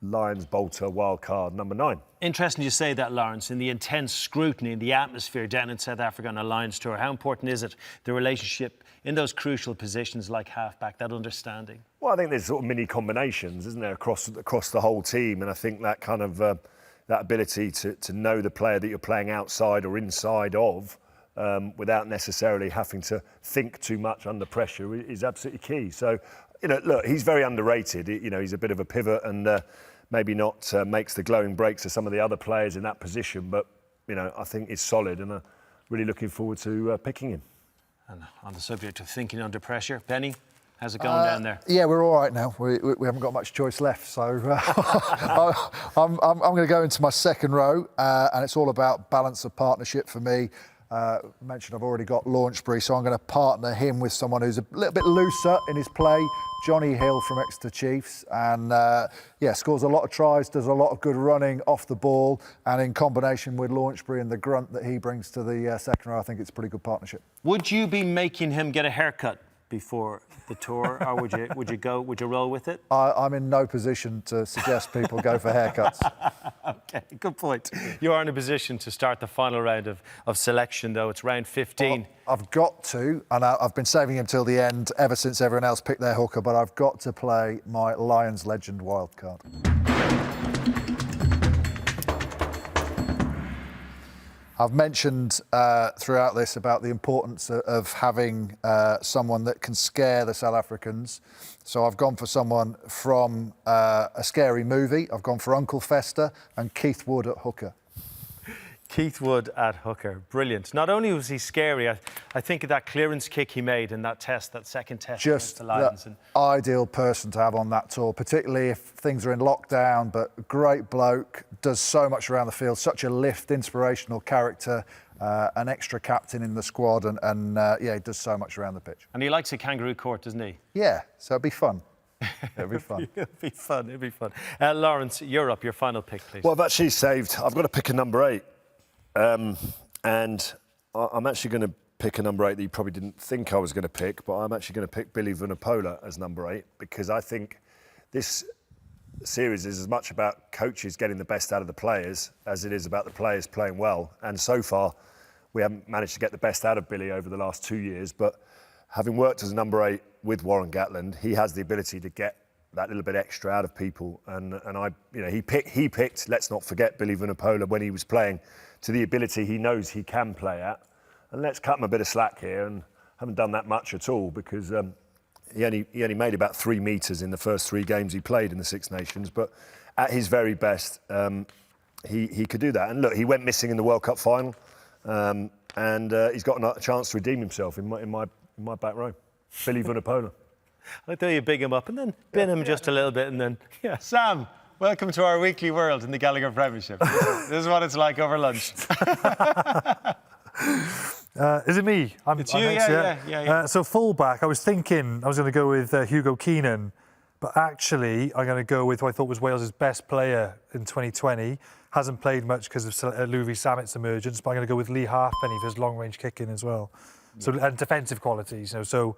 Lions bolter wild card number 9. Interesting you say that, Lawrence. In the intense scrutiny in the atmosphere down in South Africa on a Lions tour, how important is it, the relationship in those crucial positions like halfback, that understanding? Well, I think there's sort of mini combinations, isn't there, across the whole team, and I think that kind of that ability to know the player that you're playing outside or inside of, without necessarily having to think too much under pressure, is absolutely key. So, look, he's very underrated. He's a bit of a pivot and maybe not makes the glowing breaks of some of the other players in that position, but I think he's solid, and I'm really looking forward to picking him. And on the subject of thinking under pressure, Benny, how's it going down there? Yeah, we're all right now. We haven't got much choice left, so I'm going to go into my second row, and it's all about balance of partnership for me. Mentioned I've already got Launchbury, so I'm going to partner him with someone who's a little bit looser in his play, Johnny Hill from Exeter Chiefs, and scores a lot of tries, does a lot of good running off the ball, and in combination with Launchbury and the grunt that he brings to the second row, I think it's a pretty good partnership. Would you be making him get a haircut before the tour, or would you roll with it? I'm in no position to suggest people go for haircuts. Okay, good point. You are in a position to start the final round of selection, though. It's round 15. Well, I've got to, and I've been saving him till the end ever since everyone else picked their hooker, but I've got to play my Lions legend wildcard. I've mentioned throughout this about the importance of having someone that can scare the South Africans. So I've gone for someone from a scary movie. I've gone for Uncle Fester and Keith Wood at hooker. Keith Wood at hooker. Brilliant. Not only was he scary, I think of that clearance kick he made in that second test against the Lions. Just the ideal person to have on that tour, particularly if things are in lockdown, but great bloke, does so much around the field, such a lift, inspirational character, an extra captain in the squad, and he does so much around the pitch. And he likes a kangaroo court, doesn't he? Yeah, so it'd be fun. It'd be fun. It'd be fun. Lawrence, you're up. Your final pick, please. Well, I've actually saved. I've got to pick a number 8. And I'm actually going to pick a number 8 that you probably didn't think I was going to pick, but I'm actually going to pick Billy Vunipola as number 8 because I think this series is as much about coaches getting the best out of the players as it is about the players playing well. And so far, we haven't managed to get the best out of Billy over the last 2 years, but having worked as a number 8 with Warren Gatland, he has the ability to get that little bit extra out of people. And he picked, let's not forget, Billy Vunipola when he was playing to the ability he knows he can play at. And let's cut him a bit of slack here, and haven't done that much at all because he only made about 3 metres in the first 3 games he played in the Six Nations. But at his very best, he could do that. And look, he went missing in the World Cup final, and he's got a chance to redeem himself in my back row. Billy Vunipola. I thought you'd big him up and then bin him just a little bit, and then Sam. Welcome to our weekly world in the Gallagher Premiership. This is what it's like over lunch. Is it me? It's you, yeah. So fullback, I was thinking I was going to go with Hugo Keenan, but actually I'm going to go with who I thought was Wales' best player in 2020. Hasn't played much because of Louis Sammet's emergence, but I'm going to go with Lee Halfpenny for his long-range kicking as well. So and defensive qualities, so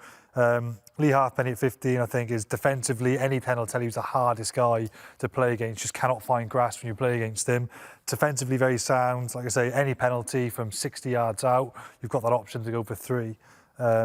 Lee Halfpenny at 15, I think, is defensively, any pen will tell you he's the hardest guy to play against. Just cannot find grasp when you play against him. Defensively very sound. Like I say, any penalty from 60 yards out, you've got that option to go for 3.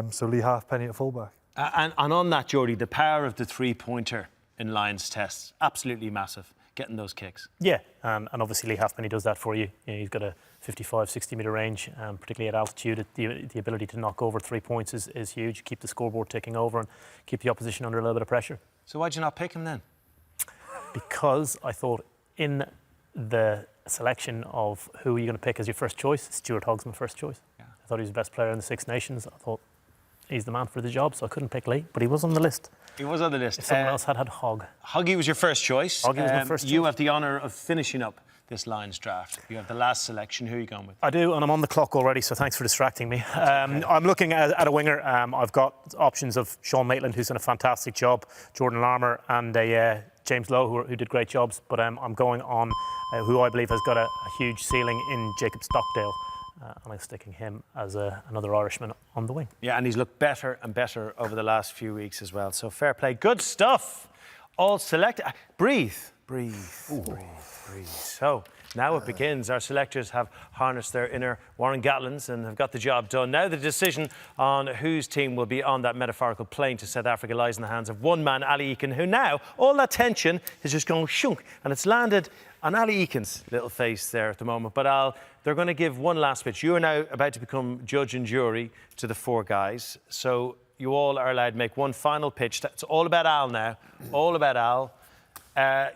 So Lee Halfpenny at fullback. And on that, Geordie, the power of the three-pointer in Lions tests, absolutely massive, getting those kicks. Yeah, and obviously Lee Halfpenny does that for you. He's got a 55, 60-metre range, particularly at altitude. The ability to knock over 3 points is huge. Keep the scoreboard ticking over and keep the opposition under a little bit of pressure. So why'd you not pick him then? Because I thought in the selection of who are you going to pick as your first choice, Stuart Hogg's my first choice. Yeah. I thought he was the best player in the Six Nations. I thought he's the man for the job, so I couldn't pick Lee, but he was on the list. He was on the list. If someone else had Hogg. Hoggy was your first choice. Hoggy was my first choice. You have the honour of finishing up this Lions draft. You have the last selection. Who are you going with? I do, and I'm on the clock already, so thanks for distracting me. I'm looking at a winger. I've got options of Sean Maitland, who's done a fantastic job, Jordan Larmour, and James Lowe, who did great jobs. But I'm going on who I believe has got a huge ceiling in Jacob Stockdale. And I'm sticking him as another Irishman on the wing. Yeah, and he's looked better and better over the last few weeks as well. So fair play. Good stuff. All selected. Breathe. So now it begins. Our selectors have harnessed their inner Warren Gatlins and have got the job done. Now the decision on whose team will be on that metaphorical plane to South Africa lies in the hands of one man, Ali Eakin, who now, all that tension is just going shunk. And it's landed on Ali Eakin's little face there at the moment. But they're going to give one last pitch. You are now about to become judge and jury to the 4 guys. So you all are allowed to make one final pitch. It's all about Al now. All about Al.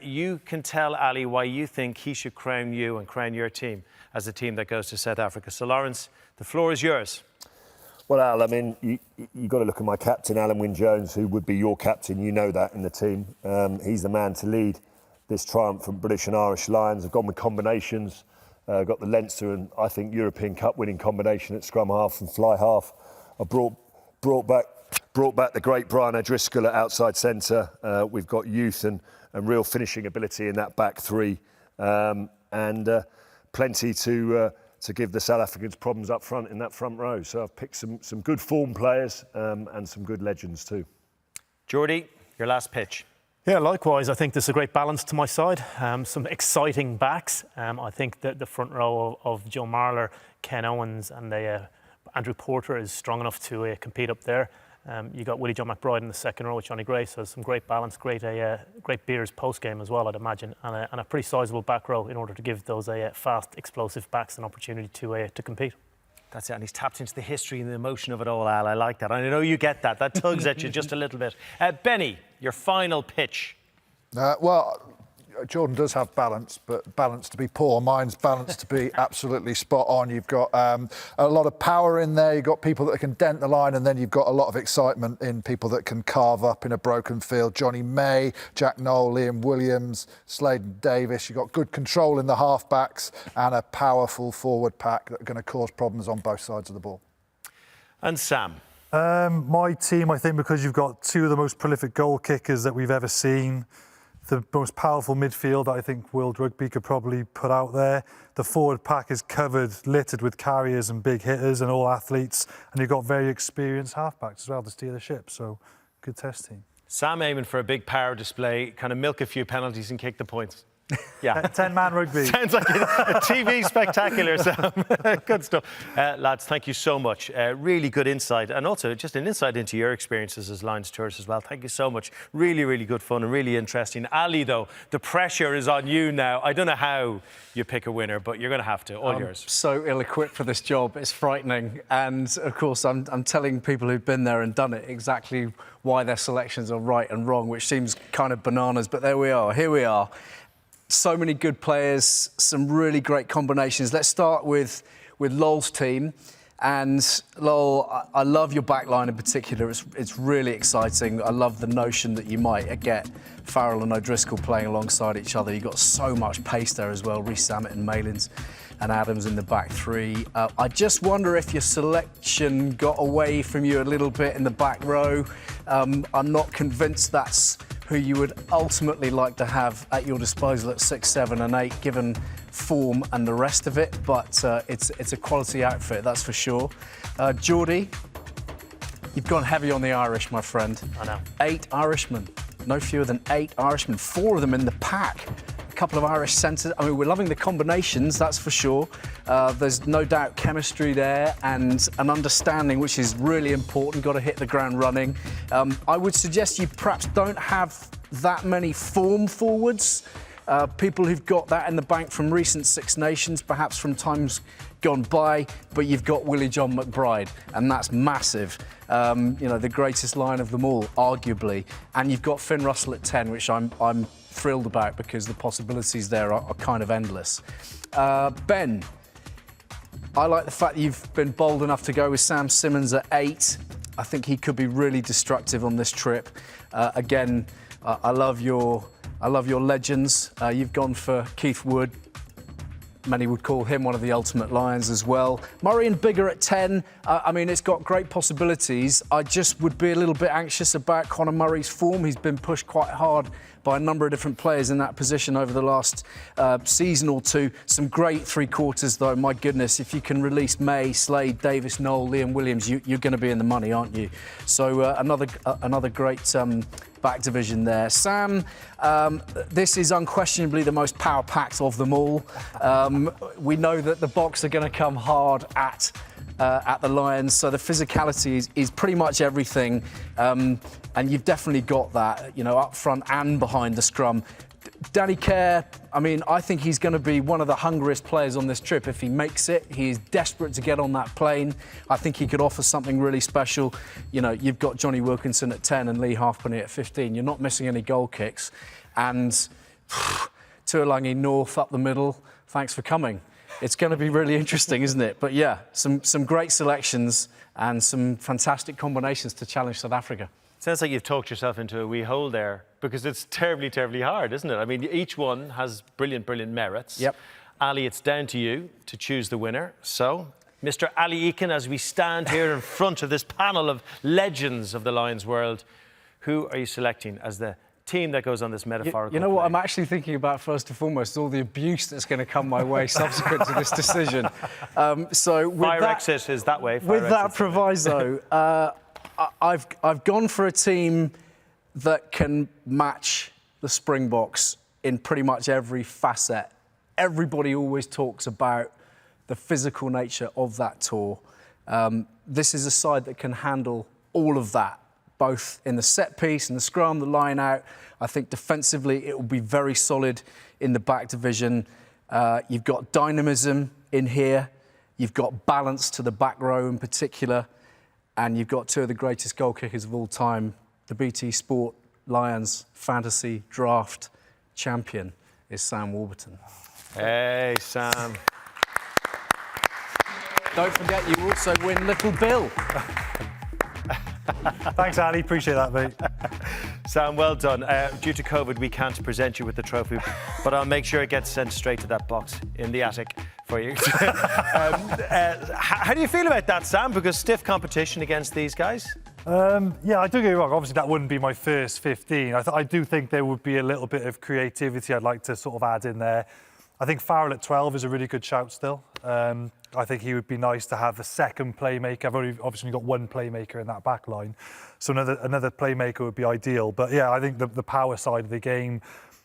You can tell Ali why you think he should crown you and crown your team as the team that goes to South Africa. So, Lawrence, the floor is yours. Well, Al, I mean, you've got to look at my captain, Alan Wynne-Jones, who would be your captain. You know that in the team. He's the man to lead this triumph from British and Irish Lions. I've gone with combinations. Got the Leinster and, I think, European Cup winning combination at scrum half and fly half. I brought back the great Brian O'Driscoll at outside centre. We've got youth and real finishing ability in that back 3, and plenty to give the South Africans problems up front in that front row. So I've picked some good form players and some good legends too. Geordie, your last pitch. Yeah, likewise, I think there's a great balance to my side. Some exciting backs. I think that the front row of Joe Marler, Ken Owens and Andrew Porter is strong enough to compete up there. You got Willie John McBride in the second row with Johnny Gray, so some great balance, great beers post-game as well, I'd imagine, and a pretty sizable back row in order to give those fast, explosive backs an opportunity to compete. That's it, and he's tapped into the history and the emotion of it all, Al. I like that. I know you get that. That tugs at you just a little bit. Benny, your final pitch. Well, Jordan does have balance, but balance to be poor. Mine's balance to be absolutely spot on. You've got a lot of power in there. You've got people that can dent the line, and then you've got a lot of excitement in people that can carve up in a broken field. Johnny May, Jack Noel, Liam Williams, Sladen Davis. You've got good control in the halfbacks and a powerful forward pack that are going to cause problems on both sides of the ball. And Sam? My team, I think, because you've got 2 of the most prolific goal kickers that we've ever seen, the most powerful midfield that I think World Rugby could probably put out there. The forward pack is littered with carriers and big hitters and all athletes, and you've got very experienced halfbacks as well to steer the ship, so good test team. Sam aiming for a big power display, kind of milk a few penalties and kick the points. Yeah. 10-man rugby. Sounds like a TV spectacular, Sam. Good stuff. Lads, thank you so much. Really good insight, and also just an insight into your experiences as Lions tourists as well. Thank you so much. Really, really good fun and really interesting. Ali, though, the pressure is on you now. I don't know how you pick a winner, but you're going to have to. All yours. So ill-equipped for this job. It's frightening. And, of course, I'm telling people who've been there and done it exactly why their selections are right and wrong, which seems kind of bananas. But there we are. Here we are. So many good players, some really great combinations. Let's start with Lowell's team. And Lowell, I love your back line in particular. It's really exciting. I love the notion that you might get Farrell and O'Driscoll playing alongside each other. You've got so much pace there as well. Reece Samet and Malins and Adams in the back 3. I just wonder if your selection got away from you a little bit in the back row. I'm not convinced that's who you would ultimately like to have at your disposal at 6, 7 and 8, given form and the rest of it, but it's a quality outfit, that's for sure. Geordie, you've gone heavy on the Irish, my friend. I know. 8 Irishmen, no fewer than 8 Irishmen, 4 of them in the pack. A couple of Irish centres. I mean, we're loving the combinations, that's for sure. There's no doubt chemistry there and an understanding, which is really important. Got to hit the ground running. I would suggest you perhaps don't have that many form forwards. People who've got that in the bank from recent Six Nations, perhaps from times gone by, but you've got Willie John McBride, and that's massive. You know, the greatest line of them all, arguably. And you've got Finn Russell at 10, which I'm thrilled about because the possibilities there are kind of endless. Ben, I like the fact that you've been bold enough to go with Sam Simmonds at 8. I think he could be really destructive on this trip. Again, I love your legends. You've gone for Keith Wood. Many would call him one of the ultimate Lions as well. Murray and Bigger at 10. I mean, it's got great possibilities. I just would be a little bit anxious about Conor Murray's form. He's been pushed quite hard by a number of different players in that position over the last season or two. Some great three-quarters, though. My goodness, if you can release May, Slade, Davis, Noel, Liam Williams, you're going to be in the money, aren't you? So another great back division there. Sam, this is unquestionably the most power-packed of them all. We know that the Boks are going to come hard at the Lions, so the physicality is pretty much everything, and you've definitely got that, you know, up front and behind the scrum. Danny Kerr, I mean, I think he's going to be one of the hungriest players on this trip if he makes it. He's desperate to get on that plane. I think he could offer something really special. You know, you've got Johnny Wilkinson at 10 and Lee Halfpenny at 15. You're not missing any goal kicks. And Tuolangi North up the middle, thanks for coming. It's going to be really interesting, isn't it? But yeah, some great selections and some fantastic combinations to challenge South Africa. Sounds like you've talked yourself into a wee hole there, because it's terribly, terribly hard, isn't it? I mean, each one has brilliant, brilliant merits. Yep. Ali, it's down to you to choose the winner. So, Mr. Ali Eakin, as we stand here in front of this panel of legends of the Lions world, who are you selecting as the team that goes on this metaphorical You know what play? I'm actually thinking about first and foremost, all the abuse that's going to come my way subsequent to this decision. So with Fire that, exit is that way. With that proviso, I've gone for a team that can match the Springboks in pretty much every facet. Everybody always talks about the physical nature of that tour. This is a side that can handle all of that, both in the set piece, in the scrum, the line out. I think defensively it will be very solid in the back division. You've got dynamism in here. You've got balance to the back row in particular. And you've got 2 of the greatest goal kickers of all time. The BT Sport Lions Fantasy Draft champion is Sam Warburton. Hey, Sam. Don't forget, you also win Little Bill. Thanks, Ali. Appreciate that, mate. Sam, well done. Due to COVID, we can't present you with the trophy, but I'll make sure it gets sent straight to that box in the attic for you. How do you feel about that, Sam? Because stiff competition against these guys? Yeah, I don't get me wrong. Obviously, that wouldn't be my first 15. I do think there would be a little bit of creativity I'd like to sort of add in there. I think Farrell at 12 is a really good shout still. I think he would be nice to have a second playmaker. I've obviously got one playmaker in that back line, so another playmaker would be ideal. But yeah, I think the power side of the game,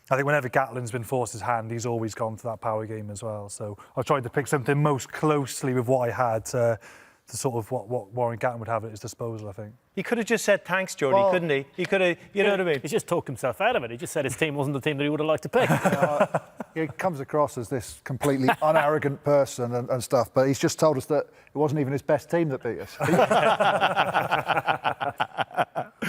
I think whenever Gatland's been forced his hand, he's always gone to that power game as well. So I've tried to pick something most closely with what I had to sort of what Warren Gatland would have at his disposal, I think. He could have just said thanks, Geordie, couldn't he? He could have, you know what I mean? He's just talked himself out of it. He just said his team wasn't the team that he would have liked to pick. He comes across as this completely unarrogant person and stuff, but he's just told us that it wasn't even his best team that beat us.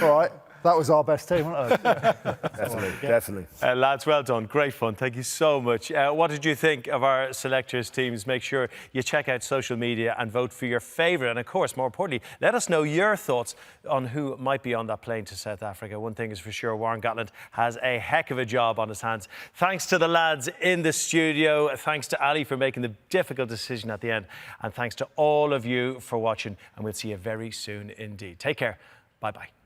All right, that was our best team, wasn't it? Definitely. Lads, well done. Great fun. Thank you so much. What did you think of our selectors' teams? Make sure you check out social media and vote for your favourite. And, of course, more importantly, let us know your thoughts on who might be on that plane to South Africa. One thing is for sure, Warren Gatland has a heck of a job on his hands. Thanks to the lads in the studio. Thanks to Ali for making the difficult decision at the end. And thanks to all of you for watching. And we'll see you very soon indeed. Take care. Bye-bye.